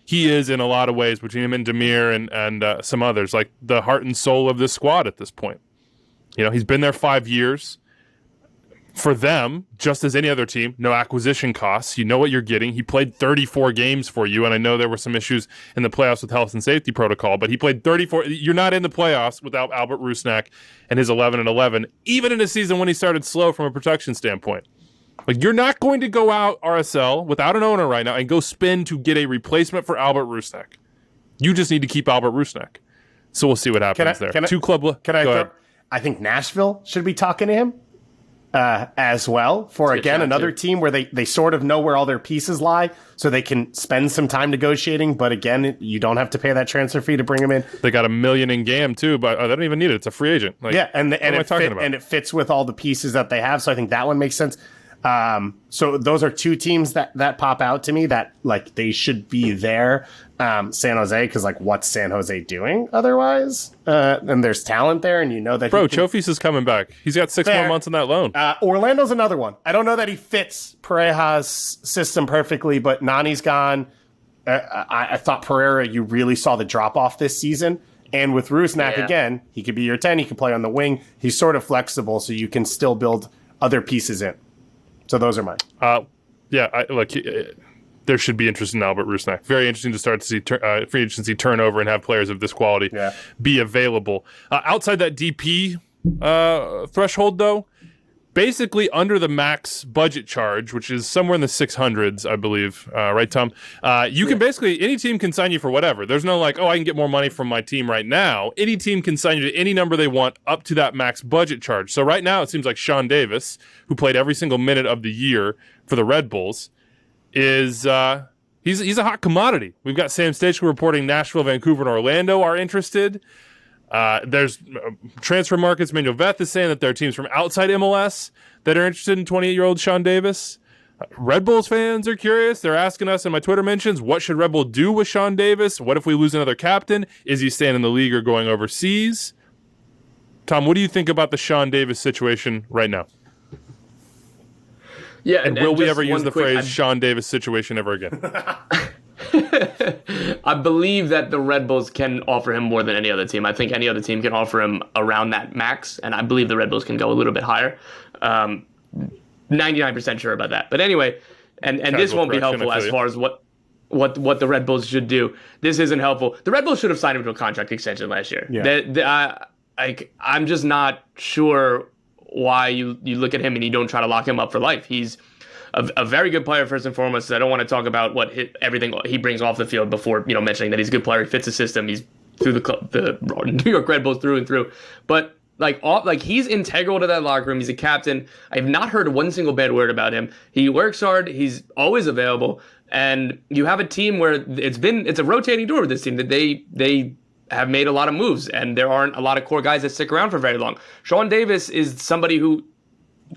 he is in a lot of ways, between him and Demir and some others, like the heart and soul of this squad at this point. He's been there 5 years. For them, just as any other team, no acquisition costs. You know what you're getting. He played 34 games for you, and I know there were some issues in the playoffs with health and safety protocol, but he played 34. You're not in the playoffs without Albert Rusnak and his 11-11, even in a season when he started slow from a protection standpoint. Like, you're not going to go out RSL without an owner right now and go spend to get a replacement for Albert Rusnak. You just need to keep Albert Rusnak. So we'll see what happens there. I think Nashville should be talking to him. As well, for again another team where they sort of know where all their pieces lie, so they can spend some time negotiating. But again, you don't have to pay that transfer fee to bring him in. They got $1 million in GAM too, but they don't even need it. It's a free agent. And it fits with all the pieces that they have. So I think that one makes sense. So those are two teams that pop out to me that like they should be there. San Jose, because like what's San Jose doing otherwise? And there's talent there, and you know that. Bro, Chofis is coming back. He's got 6 more months on that loan. Orlando's another one. I don't know that he fits Pareja's system perfectly, but Nani's gone. I thought Pereira, you really saw the drop off this season. And with Rusnak again, he could be your 10. He can play on the wing. He's sort of flexible, so you can still build other pieces in. So those are mine. There should be interest in Albert Rusnak. Very interesting to start to see free agency turnover and have players of this quality be available. Outside that DP threshold, though, basically under the max budget charge, which is somewhere in the 600s, I believe. Right, Tom? You can basically, any team can sign you for whatever. There's no like, I can get more money from my team right now. Any team can sign you to any number they want up to that max budget charge. So right now it seems like Sean Davis, who played every single minute of the year for the Red Bulls, is he's a hot commodity. We've got Sam Stachel reporting Nashville, Vancouver, and Orlando are interested. There's transfer markets. Manuel Veth is saying that there are teams from outside MLS that are interested in 28-year-old Sean Davis. Red Bulls fans are curious. They're asking us in my Twitter mentions, what should Red Bull do with Sean Davis? What if we lose another captain? Is he staying in the league or going overseas? Tom, what do you think about the Sean Davis situation right now? Yeah, and will we ever use the phrase Sean Davis situation ever again? I believe that the Red Bulls can offer him more than any other team. I think any other team can offer him around that max, and I believe the Red Bulls can go a little bit higher. 99% sure about that. But anyway, and this won't be helpful as far as what the Red Bulls should do. This isn't helpful. The Red Bulls should have signed him to a contract extension last year. Yeah. I'm just not sure why you look at him and you don't try to lock him up for life. He's a very good player, first and foremost. I don't want to talk about everything he brings off the field before mentioning that he's a good player. He fits the system. He's through the New York Red Bulls through and through. But he's integral to that locker room. He's a captain. I have not heard one single bad word about him. He works hard. He's always available. And you have a team where it's a rotating door with this team that they have made a lot of moves, and there aren't a lot of core guys that stick around for very long. Sean Davis is somebody who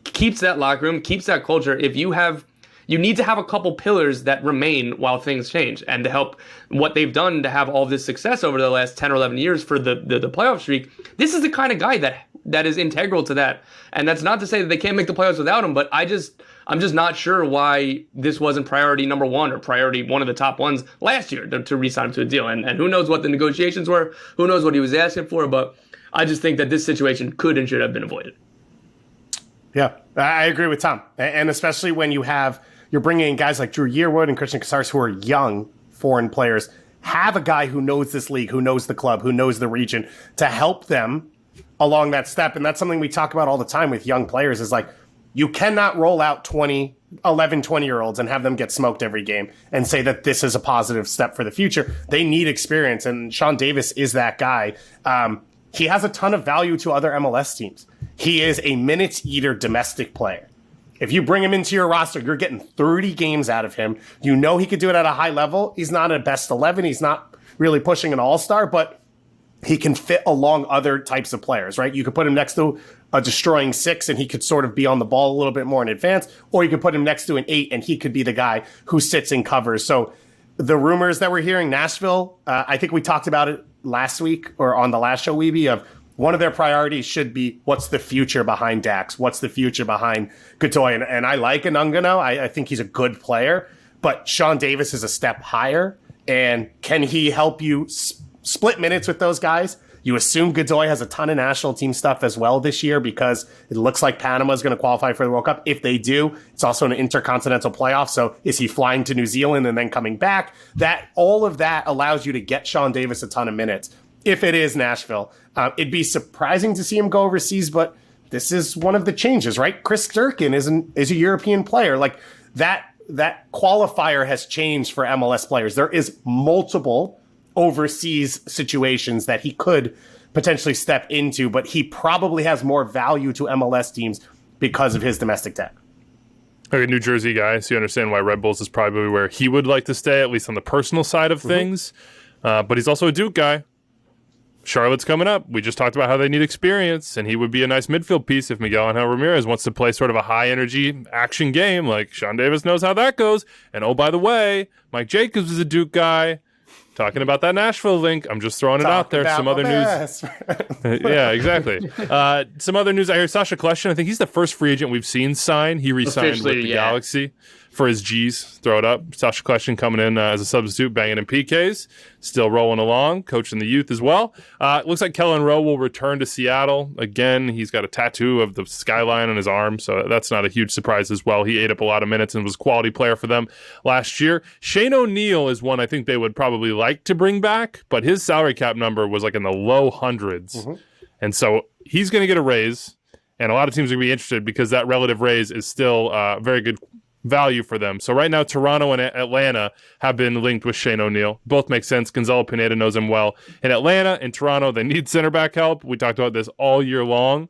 keeps that locker room, keeps that culture. You need to have a couple pillars that remain while things change, and to help what they've done to have all this success over the last 10 or 11 years for the playoff streak. This is the kind of guy that is integral to that. And that's not to say that they can't make the playoffs without him, but I'm just not sure why this wasn't priority number one or priority one of the top ones last year to re-sign him to a deal. And who knows what the negotiations were, who knows what he was asking for, but I just think that this situation could and should have been avoided. Yeah, I agree with Tom. And especially when you're bringing in guys like Drew Yearwood and Christian Casares, who are young foreign players, have a guy who knows this league, who knows the club, who knows the region, to help them along that step. And that's something we talk about all the time with young players, is like, you cannot roll out 11, 20-year-olds and have them get smoked every game and say that this is a positive step for the future. They need experience, and Sean Davis is that guy. He has a ton of value to other MLS teams. He is a minutes eater domestic player. If you bring him into your roster, you're getting 30 games out of him. You know he could do it at a high level. He's not a best 11. He's not really pushing an all-star, but he can fit along other types of players, right? You could put him next to a destroying 6 and he could sort of be on the ball a little bit more in advance, or you could put him next to an 8 and he could be the guy who sits and covers. So the rumors that we're hearing, Nashville, I think we talked about it last week or on the last show, Weeby, of one of their priorities should be, what's the future behind Dax? What's the future behind Godoy? And I like Anungano. I think he's a good player, but Sean Davis is a step higher. And can he help you split minutes with those guys? You assume Godoy has a ton of national team stuff as well this year, because it looks like Panama is going to qualify for the World Cup. If they do, it's also an intercontinental playoff. So is he flying to New Zealand and then coming back? All of that allows you to get Sean Davis a ton of minutes. If it is Nashville, it'd be surprising to see him go overseas, but this is one of the changes, right? Chris Durkin is a European player. Like that qualifier has changed for MLS players. There is multiple overseas situations that he could potentially step into, but he probably has more value to MLS teams because of his domestic tag. Like a New Jersey guy, so you understand why Red Bulls is probably where he would like to stay, at least on the personal side of things. But he's also a Duke guy. Charlotte's coming up. We just talked about how they need experience, and he would be a nice midfield piece if Miguel Angel Ramirez wants to play sort of a high-energy action game. Like, Sean Davis knows how that goes. And, oh, by the way, Mike Jacobs is a Duke guy. Talking about that Nashville link, I'm just throwing it out there. Some other news. Yeah, exactly. Some other news I hear, Sasha Kleshin, I think he's the first free agent we've seen sign. He re-signed with the Galaxy for his G's. Throw it up. Sasha Kleshin coming in as a substitute, banging in PKs. Still rolling along, coaching the youth as well. Looks like Kellen Rowe will return to Seattle. Again, he's got a tattoo of the skyline on his arm, so that's not a huge surprise as well. He ate up a lot of minutes and was a quality player for them last year. Shane O'Neill is one I think they would probably like to bring back, but his salary cap number was like in the low hundreds. And so he's going to get a raise, and a lot of teams are going to be interested because that relative raise is still very good value for them. So right now, Toronto and Atlanta have been linked with Shane O'Neill. Both make sense. Gonzalo Pineda knows him well. In Atlanta and Toronto, they need center back help. We talked about this all year long.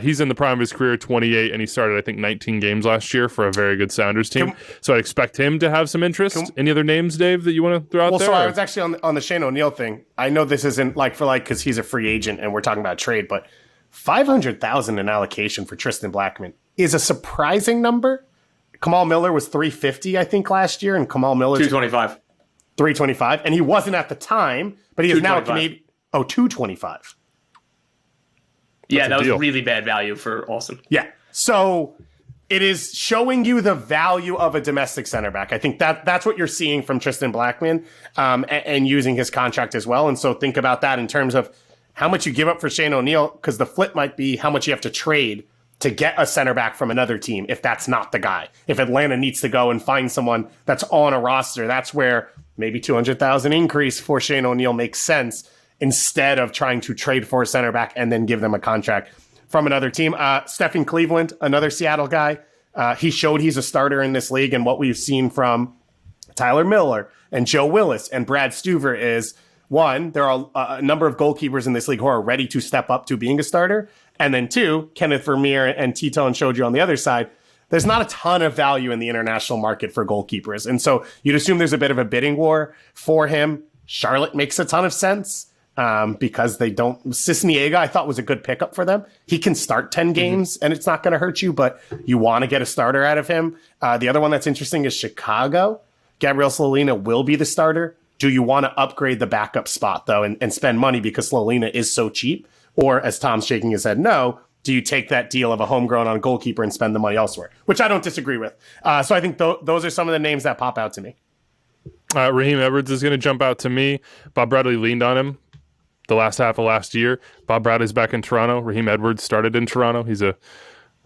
He's in the prime of his career, 28, and he started, I think, 19 games last year for a very good Sounders team. So I expect him to have some interest. Any other names, Dave, that you want to throw out there? Well, so I was actually on the Shane O'Neill thing. I know this isn't like for like because he's a free agent and we're talking about trade, but $500,000 in allocation for Tristan Blackman is a surprising number, Kamal Miller was 350, I think, last year, and Kamal Miller 225. 325, and he wasn't at the time, but he is now a Canadian. Oh, 225. Yeah, that was really bad value for Olsen. Yeah. So it is showing you the value of a domestic center back. I think that's what you're seeing from Tristan Blackman, and using his contract as well. And so think about that in terms of how much you give up for Shane O'Neill, because the flip might be how much you have to trade to get a center back from another team if that's not the guy. If Atlanta needs to go and find someone that's on a roster, that's where maybe $200,000 increase for Shane O'Neill makes sense, instead of trying to trade for a center back and then give them a contract from another team. Stephen Cleveland, another Seattle guy. He showed he's a starter in this league, and what we've seen from Tyler Miller and Joe Willis and Brad Stuver is, one, there are a number of goalkeepers in this league who are ready to step up to being a starter. And then two, Kenneth Vermeer and Tito showed you on the other side, there's not a ton of value in the international market for goalkeepers. And so you'd assume there's a bit of a bidding war for him. Charlotte makes a ton of sense. Because they don't. Cisniega, I thought, was a good pickup for them. He can start 10 games, and it's not going to hurt you, but you want to get a starter out of him. The other one that's interesting is Chicago. Gabriel Slolina will be the starter. Do you want to upgrade the backup spot, though, and spend money because Slolina is so cheap? Or, as Tom's shaking his head, no, do you take that deal of a homegrown on goalkeeper and spend the money elsewhere? Which I don't disagree with. So I think those are some of the names that pop out to me. Raheem Edwards is going to jump out to me. Bob Bradley leaned on him the last half of last year. Bob Bradley's back in Toronto. Raheem Edwards started in Toronto.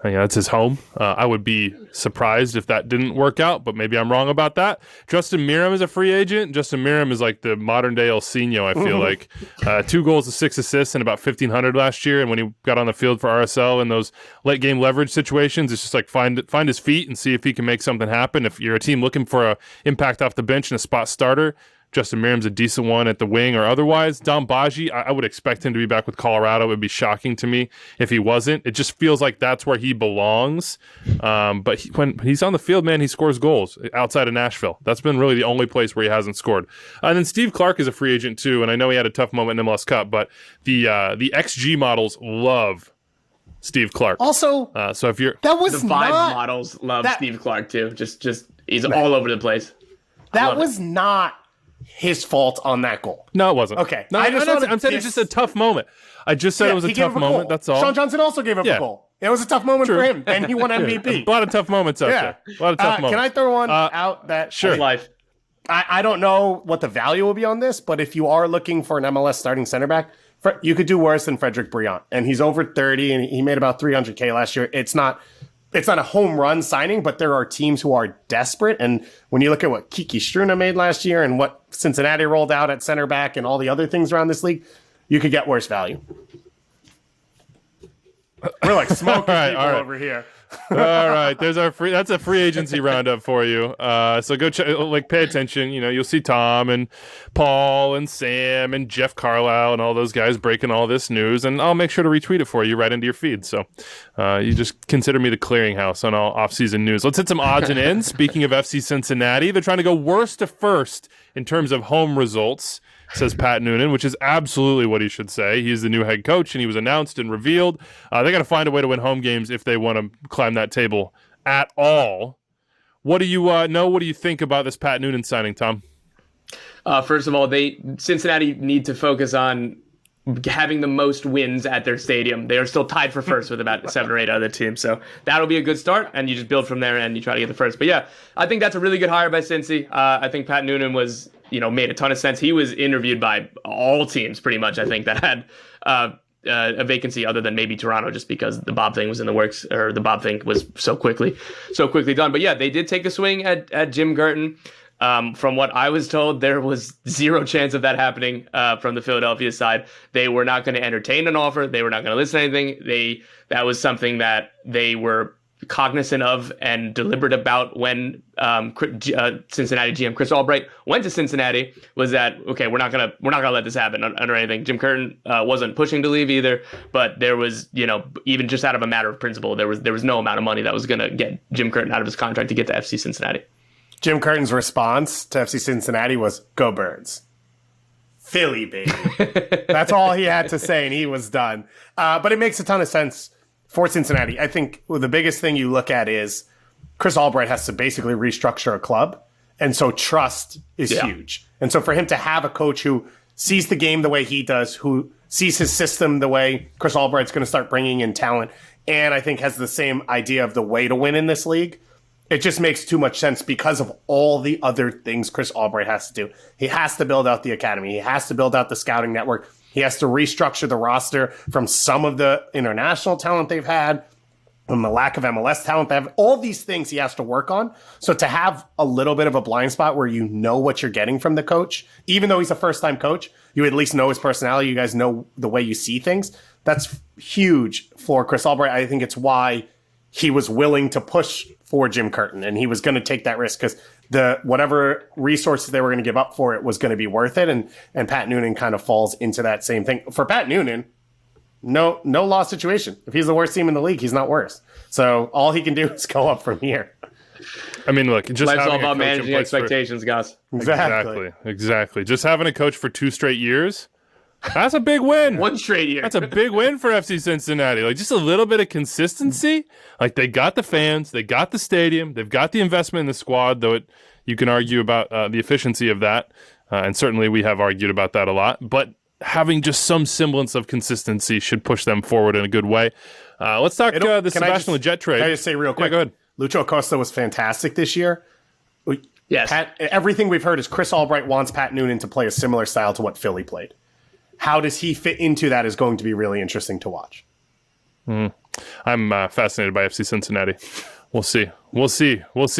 That's his home. I would be surprised if that didn't work out, but maybe I'm wrong about that. Justin Meram is a free agent. Justin Meram is like the modern day El Sino, I feel like. 2 goals and 6 assists and about 1,500 last year. And when he got on the field for RSL in those late game leverage situations, it's just like find his feet and see if he can make something happen. If you're a team looking for a impact off the bench and a spot starter, Justin Meram's a decent one at the wing or otherwise. Dom Baji, I would expect him to be back with Colorado. It would be shocking to me if he wasn't. It just feels like that's where he belongs. But when he's on the field, man, he scores goals outside of Nashville. That's been really the only place where he hasn't scored. And then Steve Clark is a free agent too, and I know he had a tough moment in MLS Cup, but the XG models love Steve Clark. Also, so if you're that was the Vibe models love Steve Clark too. Just he's all over the place. That was not his fault on that goal. No, it wasn't. Okay. No, I'm saying it's just a tough moment. I just said it was a tough moment. That's all. Sean Johnson also gave up a goal. It was a tough moment for him, and he won MVP. A lot of tough moments out there. A lot of tough moments. Can I throw one out that? Sure. Life. I don't know what the value will be on this, but if you are looking for an MLS starting center back, you could do worse than Frederick Briant. And he's over 30, and he made about $300K last year. It's not a home run signing, but there are teams who are desperate. And when you look at what Kiki Struna made last year and what Cincinnati rolled out at center back and all the other things around this league, you could get worse value. We're like smoking people over here. All right, that's a free agency roundup for you. So go pay attention. You'll see Tom and Paul and Sam and Jeff Carlisle and all those guys breaking all this news, and I'll make sure to retweet it for you right into your feed. So you just consider me the clearinghouse on all off-season news. Let's hit some odds and ends. Speaking of FC Cincinnati, they're trying to go worst to first in terms of home results, says Pat Noonan, which is absolutely what he should say. He's the new head coach, and he was announced and revealed. They got to find a way to win home games if they want to climb that table at all. What do you know? What do you think about this Pat Noonan signing, Tom? First of all, Cincinnati need to focus on having the most wins at their stadium. They are still tied for first with about 7 or 8 other teams. So that'll be a good start, and you just build from there and you try to get the first. But yeah, I think that's a really good hire by Cincy. I think Pat Noonan was, made a ton of sense. He was interviewed by all teams pretty much, I think, that had a vacancy other than maybe Toronto, just because the Bob thing was in the works, or the Bob thing was so quickly done. But yeah, they did take a swing at Jim Gurton. From what I was told, there was 0 chance of that happening from the Philadelphia side. They were not going to entertain an offer. They were not going to listen to anything. That was something that they were cognizant of and deliberate about when Cincinnati GM Chris Albright went to Cincinnati. Was that okay? We're not gonna let this happen under anything. Jim Curtin wasn't pushing to leave either, but there was even just out of a matter of principle, there was no amount of money that was going to get Jim Curtin out of his contract to get to FC Cincinnati. Jim Curtin's response to FC Cincinnati was, "Go Birds. Philly, baby." That's all he had to say, and he was done. But it makes a ton of sense for Cincinnati. I think the biggest thing you look at is Chris Albright has to basically restructure a club. And so trust is huge. And so for him to have a coach who sees the game the way he does, who sees his system the way Chris Albright's going to start bringing in talent, and I think has the same idea of the way to win in this league, it just makes too much sense because of all the other things Chris Albright has to do. He has to build out the academy. He has to build out the scouting network. He has to restructure the roster from some of the international talent they've had, from the lack of MLS talent they have. All these things he has to work on. So to have a little bit of a blind spot where you know what you're getting from the coach, even though he's a first-time coach, you at least know his personality. You guys know the way you see things. That's huge for Chris Albright. I think it's why he was willing to push for Jim Curtin, and he was going to take that risk because the whatever resources they were going to give up for it was going to be worth it. And Pat Noonan kind of falls into that same thing. For Pat Noonan, no loss situation. If he's the worst team in the league, he's not worse. So all he can do is go up from here. I mean, look, just life's having all a about coach managing expectations, guys. Exactly. Just having a coach for 2 straight years, that's a big win. 1 straight year. That's a big win for FC Cincinnati. Like, just a little bit of consistency. Like, they got the fans, they got the stadium, they've got the investment in the squad, though you can argue about the efficiency of that. And certainly we have argued about that a lot. But having just some semblance of consistency should push them forward in a good way. Let's talk the Sebastian Lletget trade. Can I just say real quick? Yeah, go ahead. Lucho Acosta was fantastic this year. Yes. Everything we've heard is Chris Albright wants Pat Noonan to play a similar style to what Philly played. How does he fit into that is going to be really interesting to watch. I'm fascinated by FC Cincinnati. We'll see.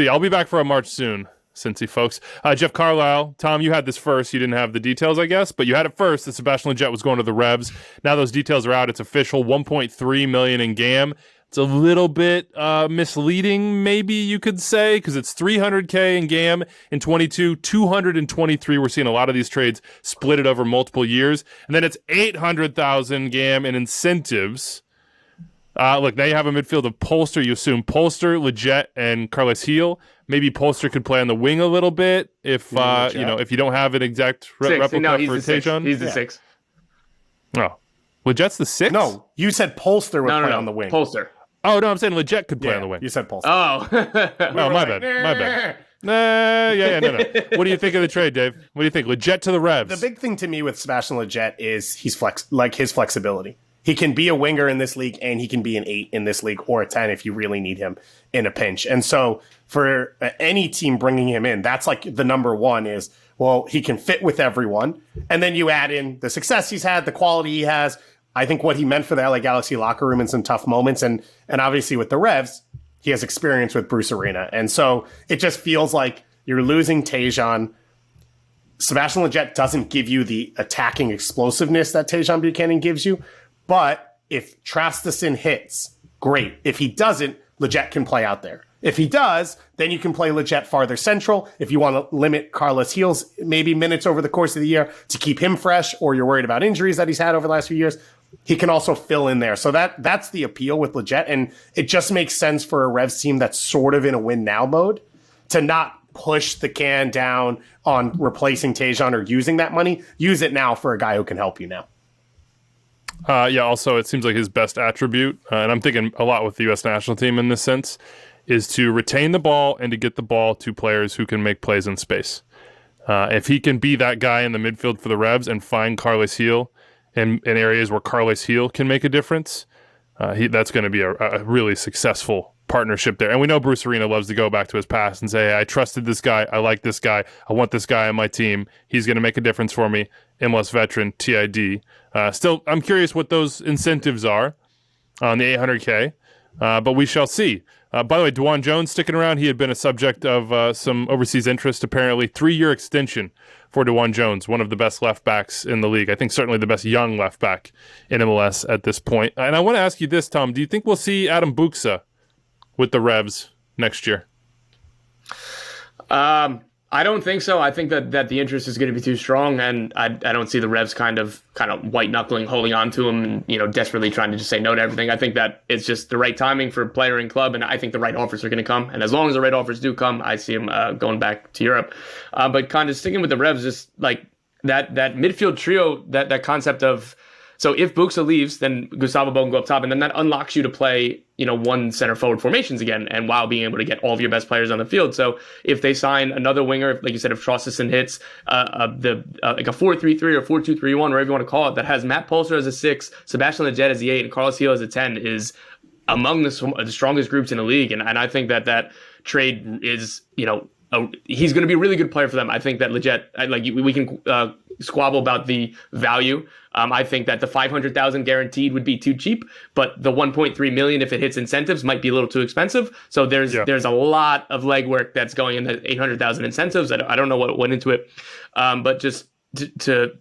I'll be back for a March soon, Cincy folks. Jeff Carlisle, Tom, you had this first. You didn't have the details, I guess, but you had it first that Sebastian Lletget was going to the Revs. Now those details are out. It's official. $1.3 million in GAM. It's a little bit misleading, maybe you could say, because it's $300K in GAM in 22, $223. We're seeing a lot of these trades split it over multiple years, and then it's $800,000 GAM in incentives. Look, now you have a midfield of Polster. You assume Polster, Lletget, and Carles Gil. Maybe Polster could play on the wing a little bit if if you don't have an exact replica for Tajon. He's the 6. Oh, Lletget's the 6? No, you said Polster would play on the wing. Polster. Oh, no, I'm saying Lletget could play on the wing. You said Polster. Oh. Oh, my bad. No. What do you think of the trade, Dave? What do you think? Lletget to the Revs. The big thing to me with Sebastian Lletget is his flexibility. He can be a winger in this league, and he can be an 8 in this league, or a 10 if you really need him in a pinch. And so for any team bringing him in, that's like the number one is, well, he can fit with everyone. And then you add in the success he's had, the quality he has, I think what he meant for the LA Galaxy locker room in some tough moments. And obviously with the Revs, he has experience with Bruce Arena. And so it just feels like you're losing Tajon. Sebastian Lletget doesn't give you the attacking explosiveness that Tajon Buchanan gives you. But if Traustason hits, great. If he doesn't, Lletget can play out there. If he does, then you can play Lletget farther central. If you want to limit Carles Gil's maybe minutes over the course of the year to keep him fresh, or you're worried about injuries that he's had over the last few years, he can also fill in there. So that's the appeal with Lletget. And it just makes sense for a Revs team that's sort of in a win now mode to not push the can down on replacing Tajon or using that money. Use it now for a guy who can help you now. Also, it seems like his best attribute, and I'm thinking a lot with the U.S. national team in this sense, is to retain the ball and to get the ball to players who can make plays in space. If he can be that guy in the midfield for the Revs and find Carles Gil in areas where Carles Gil can make a difference, that's going to be a really successful partnership there. And we know Bruce Arena loves to go back to his past and say, hey, I trusted this guy. I like this guy. I want this guy on my team. He's going to make a difference for me. MLS veteran, TID. Still, I'm curious what those incentives are on the $800K, but we shall see. By the way, DeJuan Jones sticking around. He had been a subject of some overseas interest, apparently. 3-year extension for DeJuan Jones, one of the best left backs in the league. I think certainly the best young left back in MLS at this point. And I want to ask you this, Tom. Do you think we'll see Adam Buksa with the Revs next year? I don't think so. I think that the interest is going to be too strong, and I don't see the Revs kind of white knuckling, holding on to him, and desperately trying to just say no to everything. I think that it's just the right timing for player and club, and I think the right offers are going to come. And as long as the right offers do come, I see him going back to Europe. But kind of sticking with the Revs, just like that midfield trio, that concept of So if Buxa leaves, then Gustavo Bo can go up top, and then that unlocks you to play, one center forward formations again, and while being able to get all of your best players on the field. So if they sign another winger, like you said, if Traustason hits like a 4-3-3 or 4-2-3-1, whatever you want to call it, that has Matt Polster as a 6, Sebastian Lletget as the 8, and Carlos Gil as a 10 is among the strongest groups in the league. And I think that trade is, he's going to be a really good player for them. I think that Lletget, we can squabble about the value. I think that the $500,000 guaranteed would be too cheap, but the $1.3 million, if it hits incentives, might be a little too expensive. So there's a lot of legwork that's going in the $800,000 incentives. I don't know what went into it, but just to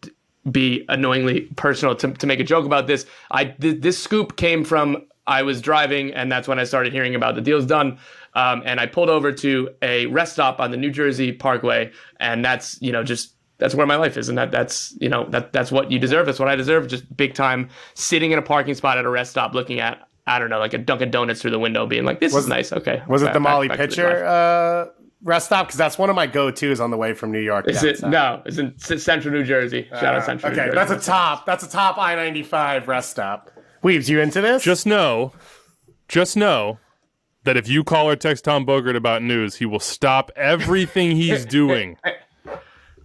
be annoyingly personal, to make a joke about this, this scoop came from, I was driving, and that's when I started hearing about the deal's done. And I pulled over to a rest stop on the New Jersey Parkway, and that's, that's where my life is. And that's what you deserve. That's what I deserve. Just big time sitting in a parking spot at a rest stop looking at, I don't know, like a Dunkin' Donuts through the window being like, this is nice. Okay. Was it the Molly Pitcher rest stop? Because that's one of my go-tos on the way from New York. No, it's in Central New Jersey. Shout out Central New Jersey. That's a top I-95 rest stop. Weaves, you into this? Just know that if you call or text Tom Bogert about news, he will stop everything he's doing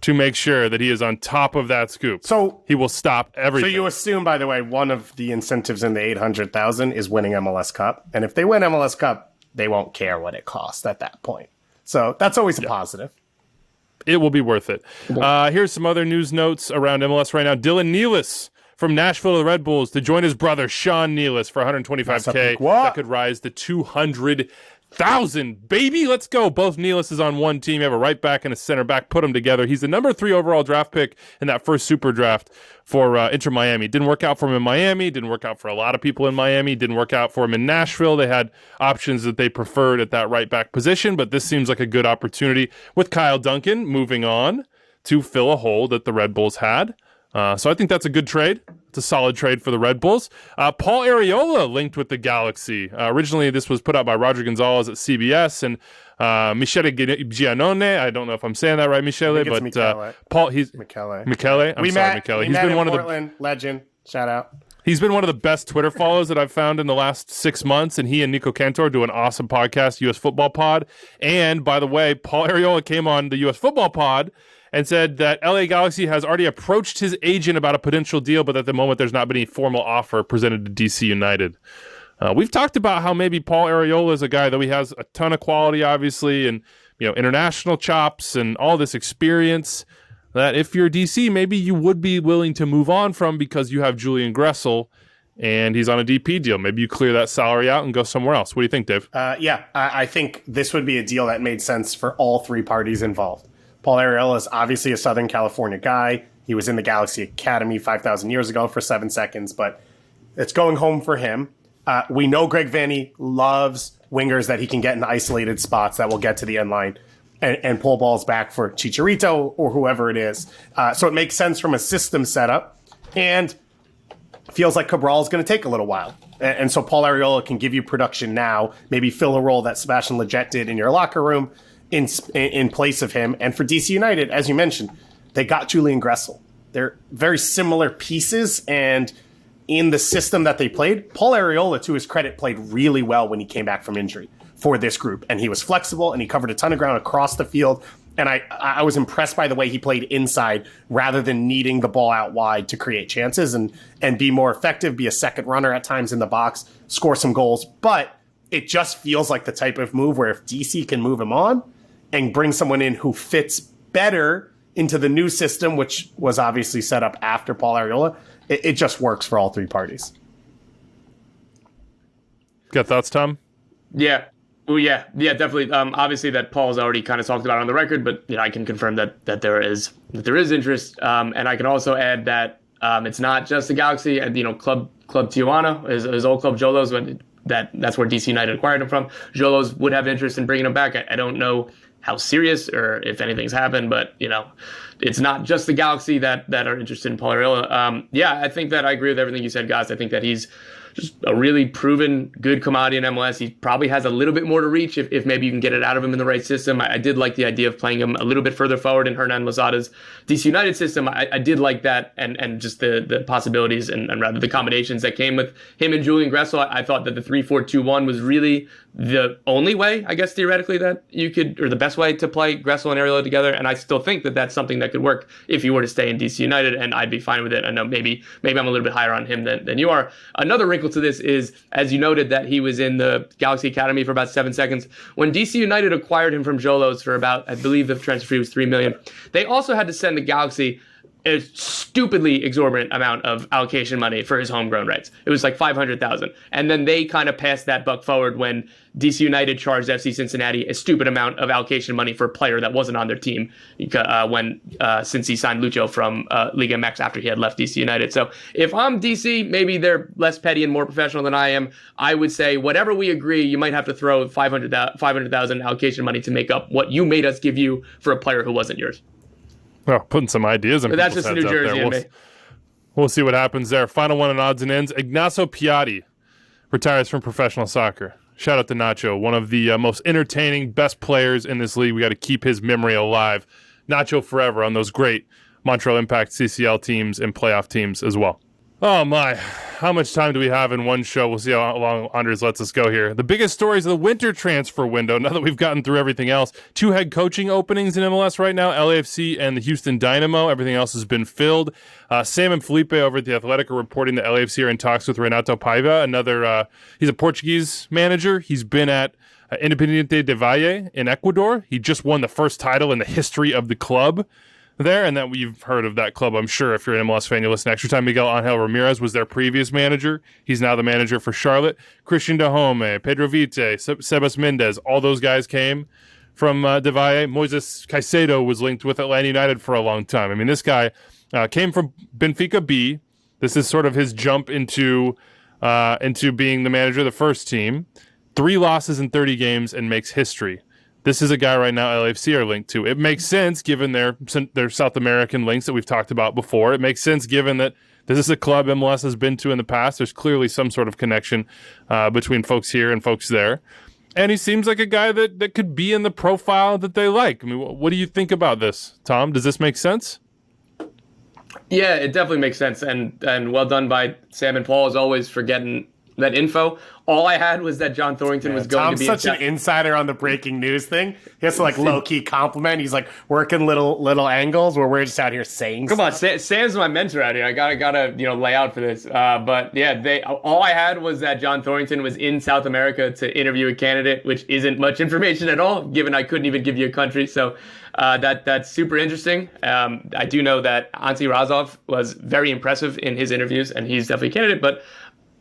to make sure that he is on top of that scoop. So he will stop everything. So you assume, by the way, one of the incentives in the $800,000 is winning MLS Cup, and if they win MLS Cup, they won't care what it costs at that point. So that's always a positive. It will be worth it. Here's some other news notes around MLS right now. Dylan Nealis from Nashville to the Red Bulls to join his brother Sean Nealis for $125K. That could rise to $200,000. Baby, let's go. Both Nealises on one team. You have a right back and a center back. Put them together. He's the number 3 overall draft pick in that first super draft for Inter Miami. Didn't work out for him in Miami. Didn't work out for a lot of people in Miami. Didn't work out for him in Nashville. They had options that they preferred at that right back position, but this seems like a good opportunity with Kyle Duncan moving on to fill a hole that the Red Bulls had. So I think that's a good trade. It's a solid trade for the Red Bulls. Paul Arriola linked with the Galaxy. Originally, this was put out by Roger Gonzalez at CBS and Michele Giannone. I don't know if I'm saying that right, Michele, but Paul, he's Michele. I'm sorry, Michele. He's been one of the legend. Shout out. He's been one of the best Twitter follows that I've found in the last 6 months, and he and Nico Cantor do an awesome podcast, US Football Pod. And by the way, Paul Arriola came on the US Football Pod and said that LA Galaxy has already approached his agent about a potential deal, but at the moment there's not been any formal offer presented to DC United. We've talked about how maybe Paul Arriola is a guy, though he has a ton of quality, obviously, and international chops and all this experience, that if you're DC, maybe you would be willing to move on from because you have Julian Gressel and he's on a DP deal. Maybe you clear that salary out and go somewhere else. What do you think, Dave? I think this would be a deal that made sense for all three parties involved. Paul Arriola is obviously a Southern California guy. He was in the Galaxy Academy 5,000 years ago for 7 seconds, but it's going home for him. We know Greg Vanney loves wingers that he can get in isolated spots that will get to the end line and pull balls back for Chicharito or whoever it is. So it makes sense from a system setup, and feels like Cabral is going to take a little while. And so Paul Arriola can give you production now, maybe fill a role that Sebastian Lletget did in your locker room, in place of him. And for DC United, as you mentioned, they got Julian Gressel. They're very similar pieces, and in the system that they played, Paul Arriola, to his credit, played really well when he came back from injury for this group. And he was flexible, and he covered a ton of ground across the field. And I was impressed by the way he played inside rather than needing the ball out wide to create chances and be more effective, be a second runner at times in the box, score some goals. But it just feels like the type of move where if DC can move him on and bring someone in who fits better into the new system, which was obviously set up after Paul Arriola, it just works for all three parties. Got thoughts, Tom? Yeah. Well, yeah, definitely. Obviously, that Paul's already kind of talked about on the record, but I can confirm that there is interest, and I can also add that it's not just the Galaxy. And Club Tijuana, his old club Jolos, that's where DC United acquired him from. Jolos would have interest in bringing him back. I don't know how serious or if anything's happened, but it's not just the Galaxy that are interested in Paul Arriola. I think that I agree with everything you said, guys. I think that he's just a really proven good commodity in MLS. He probably has a little bit more to reach if maybe you can get it out of him in the right system. I did like the idea of playing him a little bit further forward in Hernan Lozada's DC United system. I did like that, and just the possibilities and rather the combinations that came with him and Julian Gressel. I thought that the 3-4-2-1 was really the only way, I guess, theoretically, that you could, or the best way to play Gressel and Arriola together. And I still think that that's something that could work if you were to stay in DC United, and I'd be fine with it. I know maybe I'm a little bit higher on him than you are. Another wrinkle to this is, as you noted, that he was in the Galaxy Academy for about 7 seconds. When DC United acquired him from Jolos for about, I believe the transfer fee was $3 million, they also had to send the Galaxy a stupidly exorbitant amount of allocation money for his homegrown rights. It was like $500,000. And then they kind of passed that buck forward when DC United charged FC Cincinnati a stupid amount of allocation money for a player that wasn't on their team since he signed Lucho from Liga MX after he had left DC United. So if I'm DC, maybe they're less petty and more professional than I am. I would say whatever we agree, you might have to throw 500,000 allocation money to make up what you made us give you for a player who wasn't yours. Well, putting some ideas in. But that's just New Jersey in me. We'll see what happens there. Final one on odds and ends. Ignacio Piatti retires from professional soccer. Shout out to Nacho, one of the most entertaining, best players in this league. We got to keep his memory alive. Nacho forever on those great Montreal Impact CCL teams and playoff teams as well. Oh my, how much time do we have in one show? We'll see how long Anders lets us go here. The biggest stories of the winter transfer window, now that we've gotten through everything else. 2 head coaching openings in MLS right now, LAFC and the Houston Dynamo. Everything else has been filled. Sam and Felipe over at The Athletic are reporting that LAFC are in talks with Renato Paiva. He's a Portuguese manager. He's been at Independiente de Valle in Ecuador. He just won the first title in the history of the club there, and that you've heard of that club, I'm sure. If you're an MLS fan, you listen Extra Time. Miguel Angel Ramirez was their previous manager. He's now the manager for Charlotte. Christian Dahome, Pedro Vite, Sebas Mendez, all those guys came from De Valle. Moises Caicedo was linked with Atlanta United for a long time. I mean, this guy came from Benfica B. This is sort of his jump into being the manager of the first team. 3 losses in 30 games and makes history. This is a guy right now LAFC are linked to. It makes sense given their South American links that we've talked about before. It makes sense given that this is a club MLS has been to in the past. There's clearly some sort of connection between folks here and folks there. And he seems like a guy that could be in the profile that they like. I mean, what do you think about this, Tom? Does this make sense? Yeah, it definitely makes sense. And well done by Sam and Paul, as always, for getting that info. All I had was that John Thorrington was going to be such an insider on the breaking news thing. He has to low-key compliment. He's working little angles where we're just out here saying Come on, Sam's my mentor out here. I gotta lay out for this. But yeah, all I had was that John Thorrington was in South America to interview a candidate, which isn't much information at all, given I couldn't even give you a country. So that's super interesting. I do know that Ante Razov was very impressive in his interviews, and he's definitely a candidate, but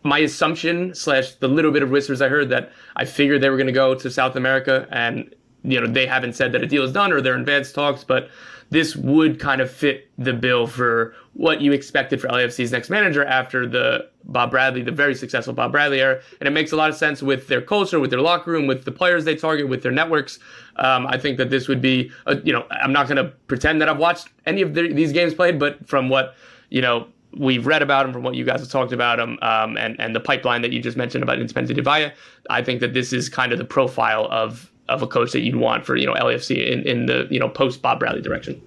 my assumption / the little bit of whispers I heard that I figured they were going to go to South America, and they haven't said that a deal is done or they're in advanced talks, but this would kind of fit the bill for what you expected for LAFC's next manager after the very successful Bob Bradley era. And it makes a lot of sense with their culture, with their locker room, with the players they target, with their networks. I think that this would be, I'm not going to pretend that I've watched any of these games played, but from what, we've read about him, from what you guys have talked about him, and the pipeline that you just mentioned about Independiente de Valle, I think that this is kind of the profile of a coach that you'd want for LAFC in the post Bob Bradley direction.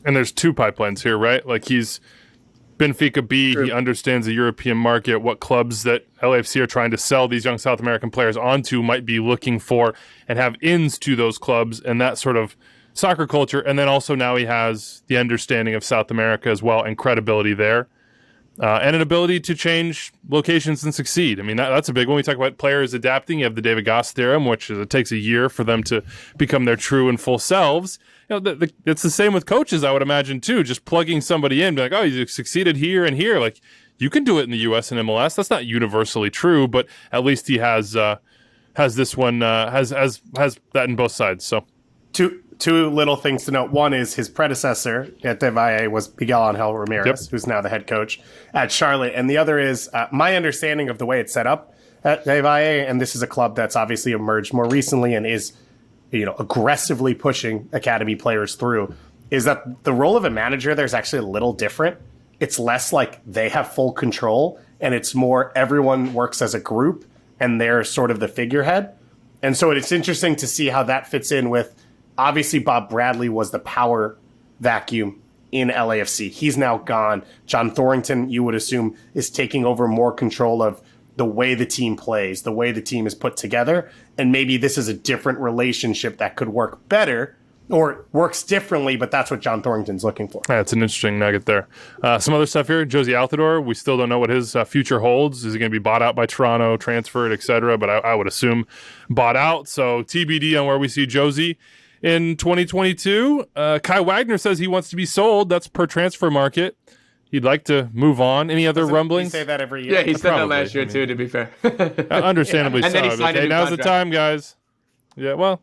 And there's 2 pipelines here, right? Like, he's Benfica B. True. He understands the European market, what clubs that LAFC are trying to sell these young South American players onto might be looking for, and have ins to those clubs and that sort of soccer culture. And then also now he has the understanding of South America as well and credibility there, and an ability to change locations and succeed. I mean, that's a big one. We talk about players adapting. You have the David Goss theorem, which is, it takes a year for them to become their true and full selves. It's the same with coaches, I would imagine, too. Just plugging somebody in, be like, oh, you succeeded here and here. Like, you can do it in the U.S. and MLS. That's not universally true, but at least he has this one, has that in both sides. So Two little things to note. One is his predecessor at De Valle was Miguel Angel Ramirez, who's now the head coach at Charlotte. And the other is my understanding of the way it's set up at De Valle, and this is a club that's obviously emerged more recently and is aggressively pushing academy players through, is that the role of a manager there is actually a little different. It's less like they have full control and it's more everyone works as a group and they're sort of the figurehead. And so it's interesting to see how that fits in with, obviously Bob Bradley was the power vacuum in LAFC. He's now gone. John Thorrington, you would assume, is taking over more control of the way the team plays, the way the team is put together. And maybe this is a different relationship that could work better or works differently, but that's what John Thorrington's looking for. That's an interesting nugget there. Some other stuff here. Josie Altidore, we still don't know what his future holds. Is he going to be bought out by Toronto, transferred, etc.? But I would assume bought out. So TBD on where we see Josie in 2022. Kai Wagner says he wants to be sold. That's per transfer market. He'd like to move on. Any other rumblings? He say that every year. Yeah, he said that last year too, to be fair. Understandably And then he so. signed a Okay, new now's the contract. time, guys. Yeah, well,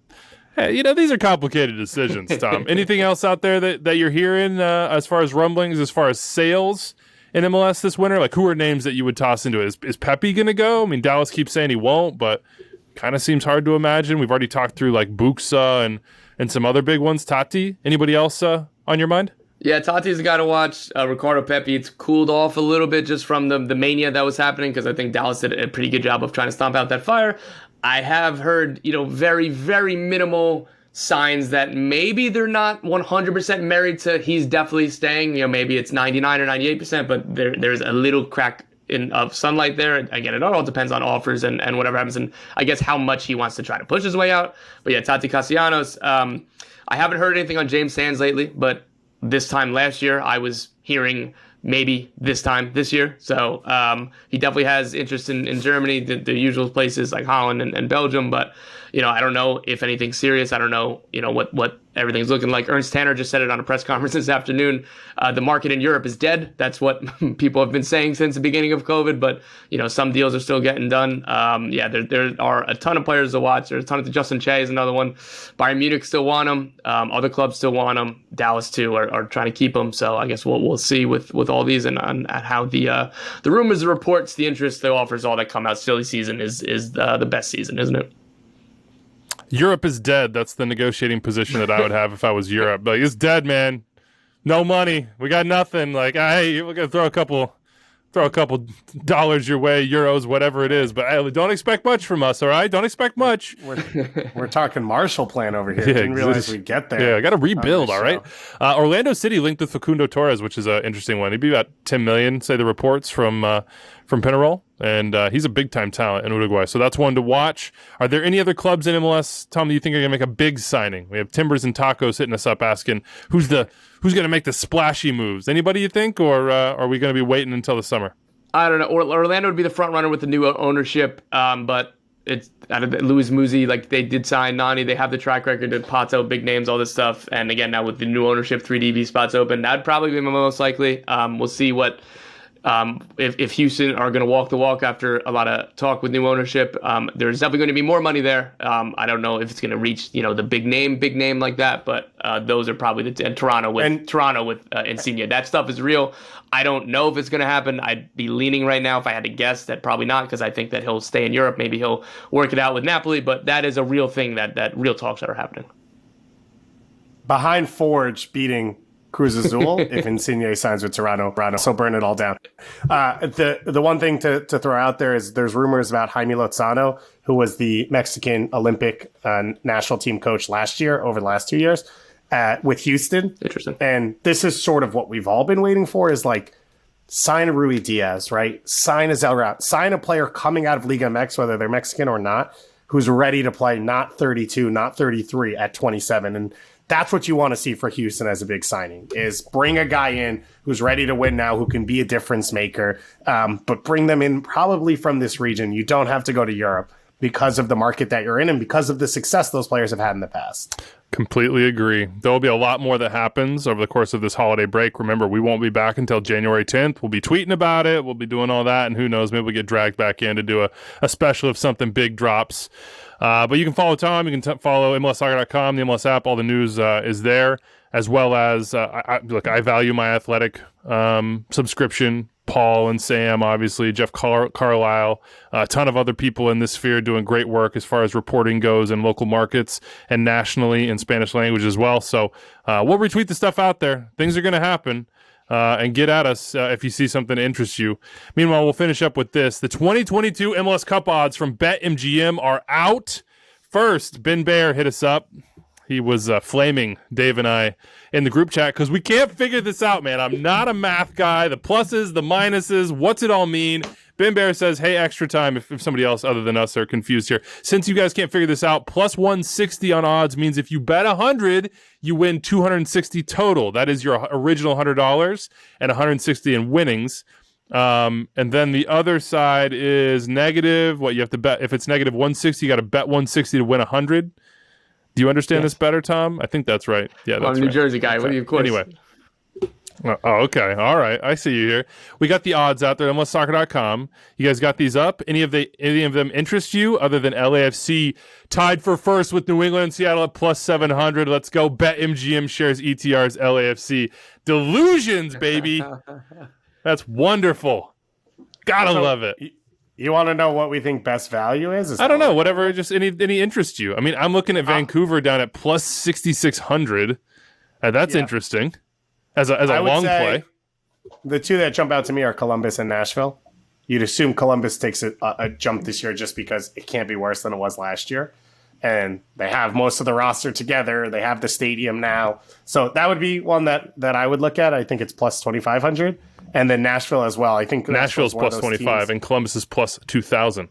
hey, these are complicated decisions, Tom. Anything else out there that you're hearing as far as rumblings, as far as sales in MLS this winter? Like, who are names that you would toss into it? Is Pepe going to go? I mean, Dallas keeps saying he won't, but kind of seems hard to imagine. We've already talked through, like, Buxa and some other big ones. Taty, anybody else on your mind? Yeah, Taty's the guy to watch. Ricardo Pepi, it's cooled off a little bit just from the mania that was happening, because I think Dallas did a pretty good job of trying to stomp out that fire. I have heard, very, very minimal signs that maybe they're not 100% married to he's definitely staying. Maybe it's 99 or 98%, but there's a little crack of sunlight there. Again, it all depends on offers and whatever happens, and I guess how much he wants to try to push his way out. But yeah, Taty Castellanos. I haven't heard anything on James Sands lately, but this time last year, I was hearing maybe this time this year. So he definitely has interest in Germany, the usual places like Holland and Belgium. But, I don't know if anything's serious. I don't know, what everything's looking like. Ernst Tanner just said it on a press conference this afternoon. The market in Europe is dead. That's what people have been saying since the beginning of COVID. But, some deals are still getting done. There are a ton of players to watch. There's a ton of Justin Che is another one. Bayern Munich still want him. Other clubs still want him. Dallas, too, are trying to keep him. So I guess we'll see with all these and how the rumors, the reports, the interest, the offers, all that come out. Silly season is the best season, isn't it? Coupe is dead. That's the negotiating position that I would have if I was Europe. Like, it's dead, man. No money. We got nothing. Like, hey, we're gonna throw a couple dollars your way, euros, whatever it is. But hey, don't expect much from us, all right? Don't expect much. We're talking Marshall Plan over here. Didn't realize we'd get there. Yeah, I got to rebuild, all right? Orlando City linked with Facundo Torres, which is an interesting one. He'd be about $10 million, say the reports from Penarol. And he's a big-time talent in Uruguay. So that's one to watch. Are there any other clubs in MLS, Tom, that you think are going to make a big signing? We have Timbers and Tacos hitting us up asking who's going to make the splashy moves. Anybody you think, or are we going to be waiting until the summer? I don't know. Orlando would be the front runner with the new ownership, but it's out of Luis Muzzi. Like, they did sign Nani. They have the track record to Pato, big names, all this stuff. And again, now with the new ownership, 3DB spots open, that'd probably be most likely. We'll see what. If Houston are going to walk the walk after a lot of talk with new ownership, there's definitely going to be more money there. I don't know if it's going to reach, the big name like that, but those are probably Toronto with Insigne. That stuff is real. I don't know if it's going to happen. I'd be leaning right now, if I had to guess, that probably not, because I think that he'll stay in Europe. Maybe he'll work it out with Napoli, but that is a real thing, that real talks that are happening. Behind Forge beating Cruz Azul if Insigne signs with Toronto, so burn it all down. The one thing to throw out there is there's rumors about Jaime Lozano, who was the Mexican Olympic national team coach last year, over the last 2 years, with Houston. Interesting. And this is sort of what we've all been waiting for, is like, sign a Rui Diaz, right? Sign a Zelrat. Sign a player coming out of Liga MX, whether they're Mexican or not, who's ready to play, not 32, not 33, at 27. And that's what you want to see for Houston as a big signing, is bring a guy in who's ready to win now, who can be a difference maker, but bring them in probably from this region. You don't have to go to Europe because of the market that you're in and because of the success those players have had in the past. Completely agree. There will be a lot more that happens over the course of this holiday break. Remember, we won't be back until January 10th. We'll be tweeting about it. We'll be doing all that. And who knows, maybe we'll get dragged back in to do a special if something big drops. But you can follow Tom. You can follow MLSsoccer.com, the MLS app. All the news is there, as well as, I value my Athletic subscription. Paul and Sam, obviously, Jeff Carlisle, a ton of other people in this sphere doing great work as far as reporting goes in local markets and nationally in Spanish language as well. So we'll retweet the stuff out there. Things are going to happen. And get at us if you see something that interests you. Meanwhile, we'll finish up with this. The 2022 MLS Cup odds from BetMGM are out. First, Ben Baer hit us up. He was flaming Dave and I in the group chat because we can't figure this out, man. I'm not a math guy. The pluses, the minuses, what's it all mean? Ben Baer says, hey, extra time if somebody else other than us are confused here. Since you guys can't figure this out, plus 160 on odds means if you bet 100, you win 260 total. That is your original $100 and 160 in winnings. And then the other side is negative. What you have to bet, if it's negative 160, you got to bet 160 to win 100. Do you understand this better, Tom? I think that's right. Yeah, that's I'm a New Jersey guy. What do you, of course. Anyway. Oh, okay. All right. I see you here. We got the odds out there, MLSsoccer.com. You guys got these up? Any of them interest you other than LAFC tied for first with New England and Seattle at plus 700? Let's go. BetMGM shares ETR's LAFC. Delusions, baby. That's wonderful. Gotta love it. You want to know what we think best value is? I don't know. Whatever, just any interest you. I mean, I'm looking at Vancouver down at plus 6,600. That's interesting. As a long play. The two that jump out to me are Columbus and Nashville. You'd assume Columbus takes a jump this year just because it can't be worse than it was last year. And they have most of the roster together. They have the stadium now. So that would be one that I would look at. I think it's plus 2,500. And then Nashville as well. I think Nashville's plus 25 and Columbus is plus 2,000.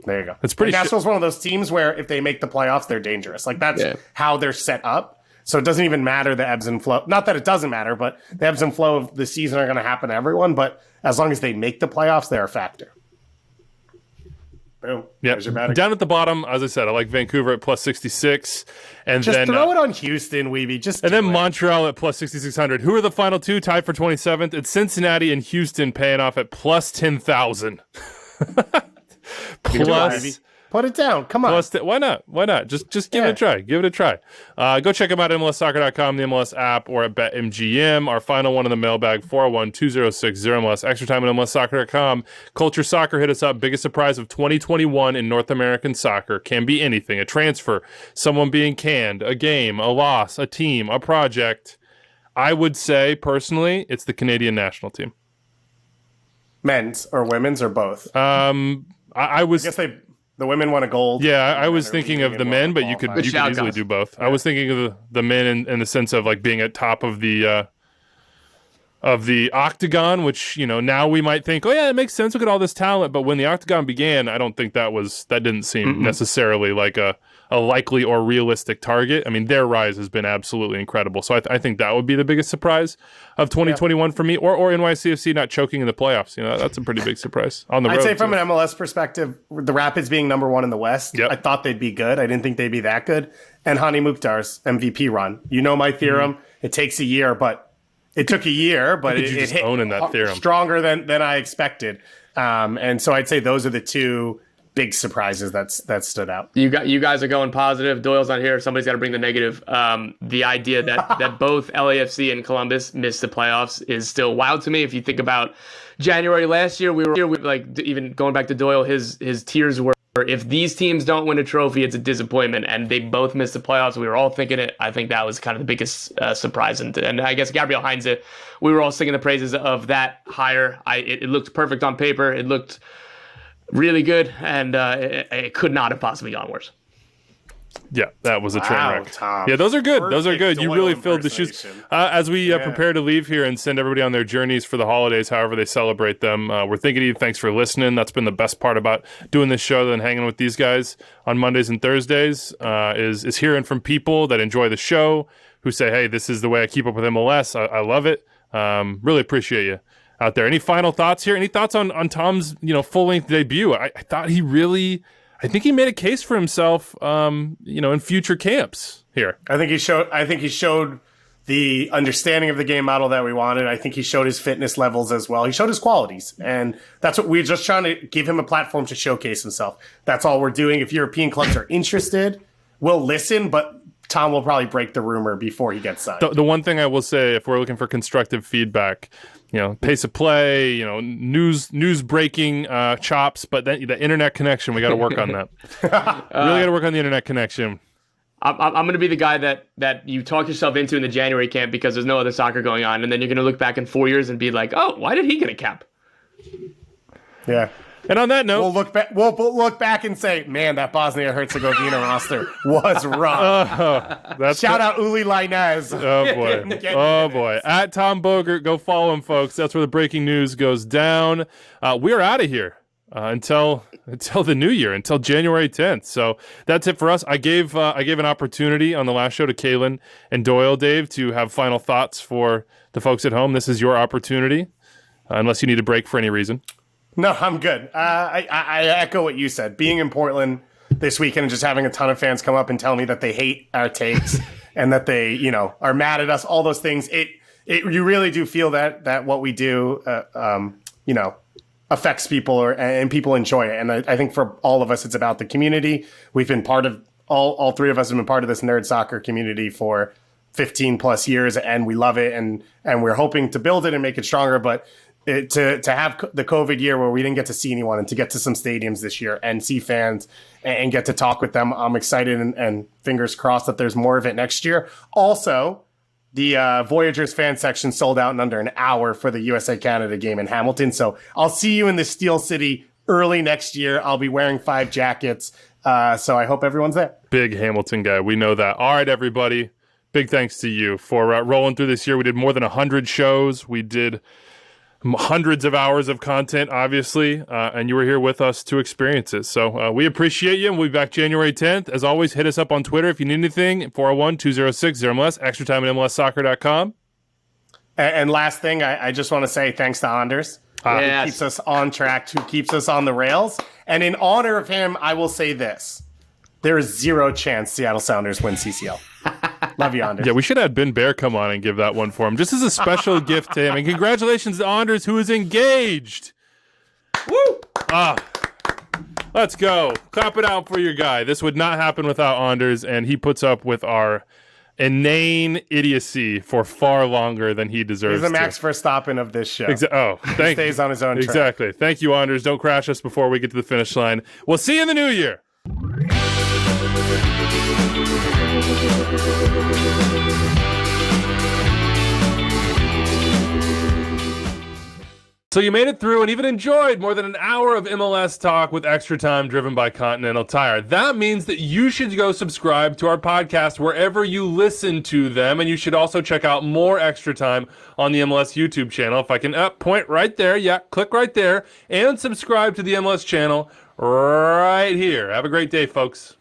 There you go. It's pretty. Nashville's one of those teams where if they make the playoffs, they're dangerous. Like that's how they're set up. So it doesn't even matter the ebbs and flow. Not that it doesn't matter, but the ebbs and flow of the season are going to happen to everyone. But as long as they make the playoffs, they're a factor. Boom. Yeah. Down at the bottom, as I said, I like Vancouver at plus 66. And just then throw it on Houston, Weeby. And then Montreal at plus 6,600. Who are the final two tied for 27th? It's Cincinnati and Houston paying off at plus 10,000. Plus. Put it down. Come on. Why not? Why not? Just give it a try. Give it a try. Go check them out at MLSsoccer.com, the MLS app, or at BetMGM. Our final one in the mailbag, 401-206-0MLS. Extra time at MLSsoccer.com. Culture Soccer hit us up. Biggest surprise of 2021 in North American soccer. Can be anything. A transfer, someone being canned, a game, a loss, a team, a project. I would say, personally, it's the Canadian national team. Men's or women's or both? I guess the women won a gold. Yeah, I was thinking of the men, but you could easily do both. Yeah. I was thinking of the men in the sense of like being at top of the octagon, which, you know, now we might think, oh yeah, it makes sense. Look at all this talent. But when the octagon began, I don't think that didn't seem necessarily like a likely or realistic target. I mean, their rise has been absolutely incredible. So I think that would be the biggest surprise of 2021 for me, or NYCFC not choking in the playoffs. You know, that's a pretty big surprise on the road. I'd say from an MLS perspective, the Rapids being number one in the West, I thought they'd be good. I didn't think they'd be that good. And Hani Mukhtar's MVP run. You know my theorem. It takes a year, but it took a year, but it hit owning that theorem stronger than I expected. And so I'd say those are the two big surprises that stood out. You guys are going positive. Doyle's not here. Somebody's got to bring the negative. The idea that both LAFC and Columbus missed the playoffs is still wild to me. If you think about January last year, we were like, even going back to Doyle, his tears were, if these teams don't win a trophy, it's a disappointment, and they both missed the playoffs. We were all thinking it. I think that was kind of the biggest surprise, and I guess Gabriel Heinze, we were all singing the praises of that hire. It looked perfect on paper. It looked really good, and it could not have possibly gone worse. Yeah, that was a train wreck. Tom. Yeah, those are good. Perfect those are good. You really filled the shoes. As we Yeah. prepare to leave here and send everybody on their journeys for the holidays, however they celebrate them, we're thinking of you. Thanks for listening. That's been the best part about doing this show than hanging with these guys on Mondays and Thursdays, is hearing from people that enjoy the show, who say, hey, this is the way I keep up with MLS. I love it. Really appreciate you out there. Any final thoughts here? Any thoughts on Tom's full-length debut? I thought I think he made a case for himself, in future camps here. I think he showed the understanding of the game model that we wanted. I think he showed his fitness levels as well. He showed his qualities, and that's what we're just trying to give him a platform to showcase himself. That's all we're doing. If European clubs are interested, we'll listen, but Tom will probably break the rumor before he gets signed. The one thing I will say, if we're looking for constructive feedback, pace of play, news breaking chops, but then the internet connection, we got to work on that. Really got to work on the internet connection. I'm going to be the guy that you talk yourself into in the January camp because there's no other soccer going on, and then you're going to look back in 4 years and be like, oh, why did he get a cap? Yeah. And on that note, We'll look back. We'll look back and say, "Man, that Bosnia-Herzegovina roster was rough." Shout out Uli Linez. oh boy, oh boy! At Tom Bogert, go follow him, folks. That's where the breaking news goes down. We're out of here until the new year, until January 10th. So that's it for us. I gave an opportunity on the last show to Kalen and Doyle, Dave, to have final thoughts for the folks at home. This is your opportunity, unless you need a break for any reason. No, I'm good. I echo what you said. Being in Portland this weekend and just having a ton of fans come up and tell me that they hate our takes and that they, are mad at us, all those things. You really do feel that what we do, affects people and people enjoy it. And I think for all of us, it's about the community. We've been part of all three of us have been part of this nerd soccer community for 15 plus years, and we love it. And we're hoping to build it and make it stronger. But to have the COVID year where we didn't get to see anyone and to get to some stadiums this year and see fans and get to talk with them, I'm excited and fingers crossed that there's more of it next year. Also, the Voyagers fan section sold out in under an hour for the USA-Canada game in Hamilton. So I'll see you in the Steel City early next year. I'll be wearing 5 jackets. So I hope everyone's there. Big Hamilton guy. We know that. All right, everybody. Big thanks to you for rolling through this year. We did more than 100 shows. We did hundreds of hours of content, obviously, and you were here with us to experience it. So we appreciate you, and we'll be back January 10th. As always, hit us up on Twitter if you need anything, 401-206-0MLS, extra time at MLSsoccer.com. And last thing, I just want to say thanks to Anders, who keeps us on track, who keeps us on the rails. And in honor of him, I will say this. There is 0 chance Seattle Sounders win CCL. Love you, Anders. Yeah, we should have Ben Bear come on and give that one for him, just as a special gift to him. And congratulations to Anders, who is engaged. Woo! Let's go. Clap it out for your guy. This would not happen without Anders, and he puts up with our inane idiocy for far longer than he deserves. He's the Max Verstappen of this show. Thank you. Stays on his own track. Exactly. Thank you, Anders. Don't crash us before we get to the finish line. We'll see you in the new year. So you made it through and even enjoyed more than an hour of MLS talk with extra time driven by Continental Tire. That means that you should go subscribe to our podcast wherever you listen to them, and you should also check out more extra time on the MLS YouTube channel. If I can point right there, click right there and subscribe to the MLS channel right here. Have a great day, folks.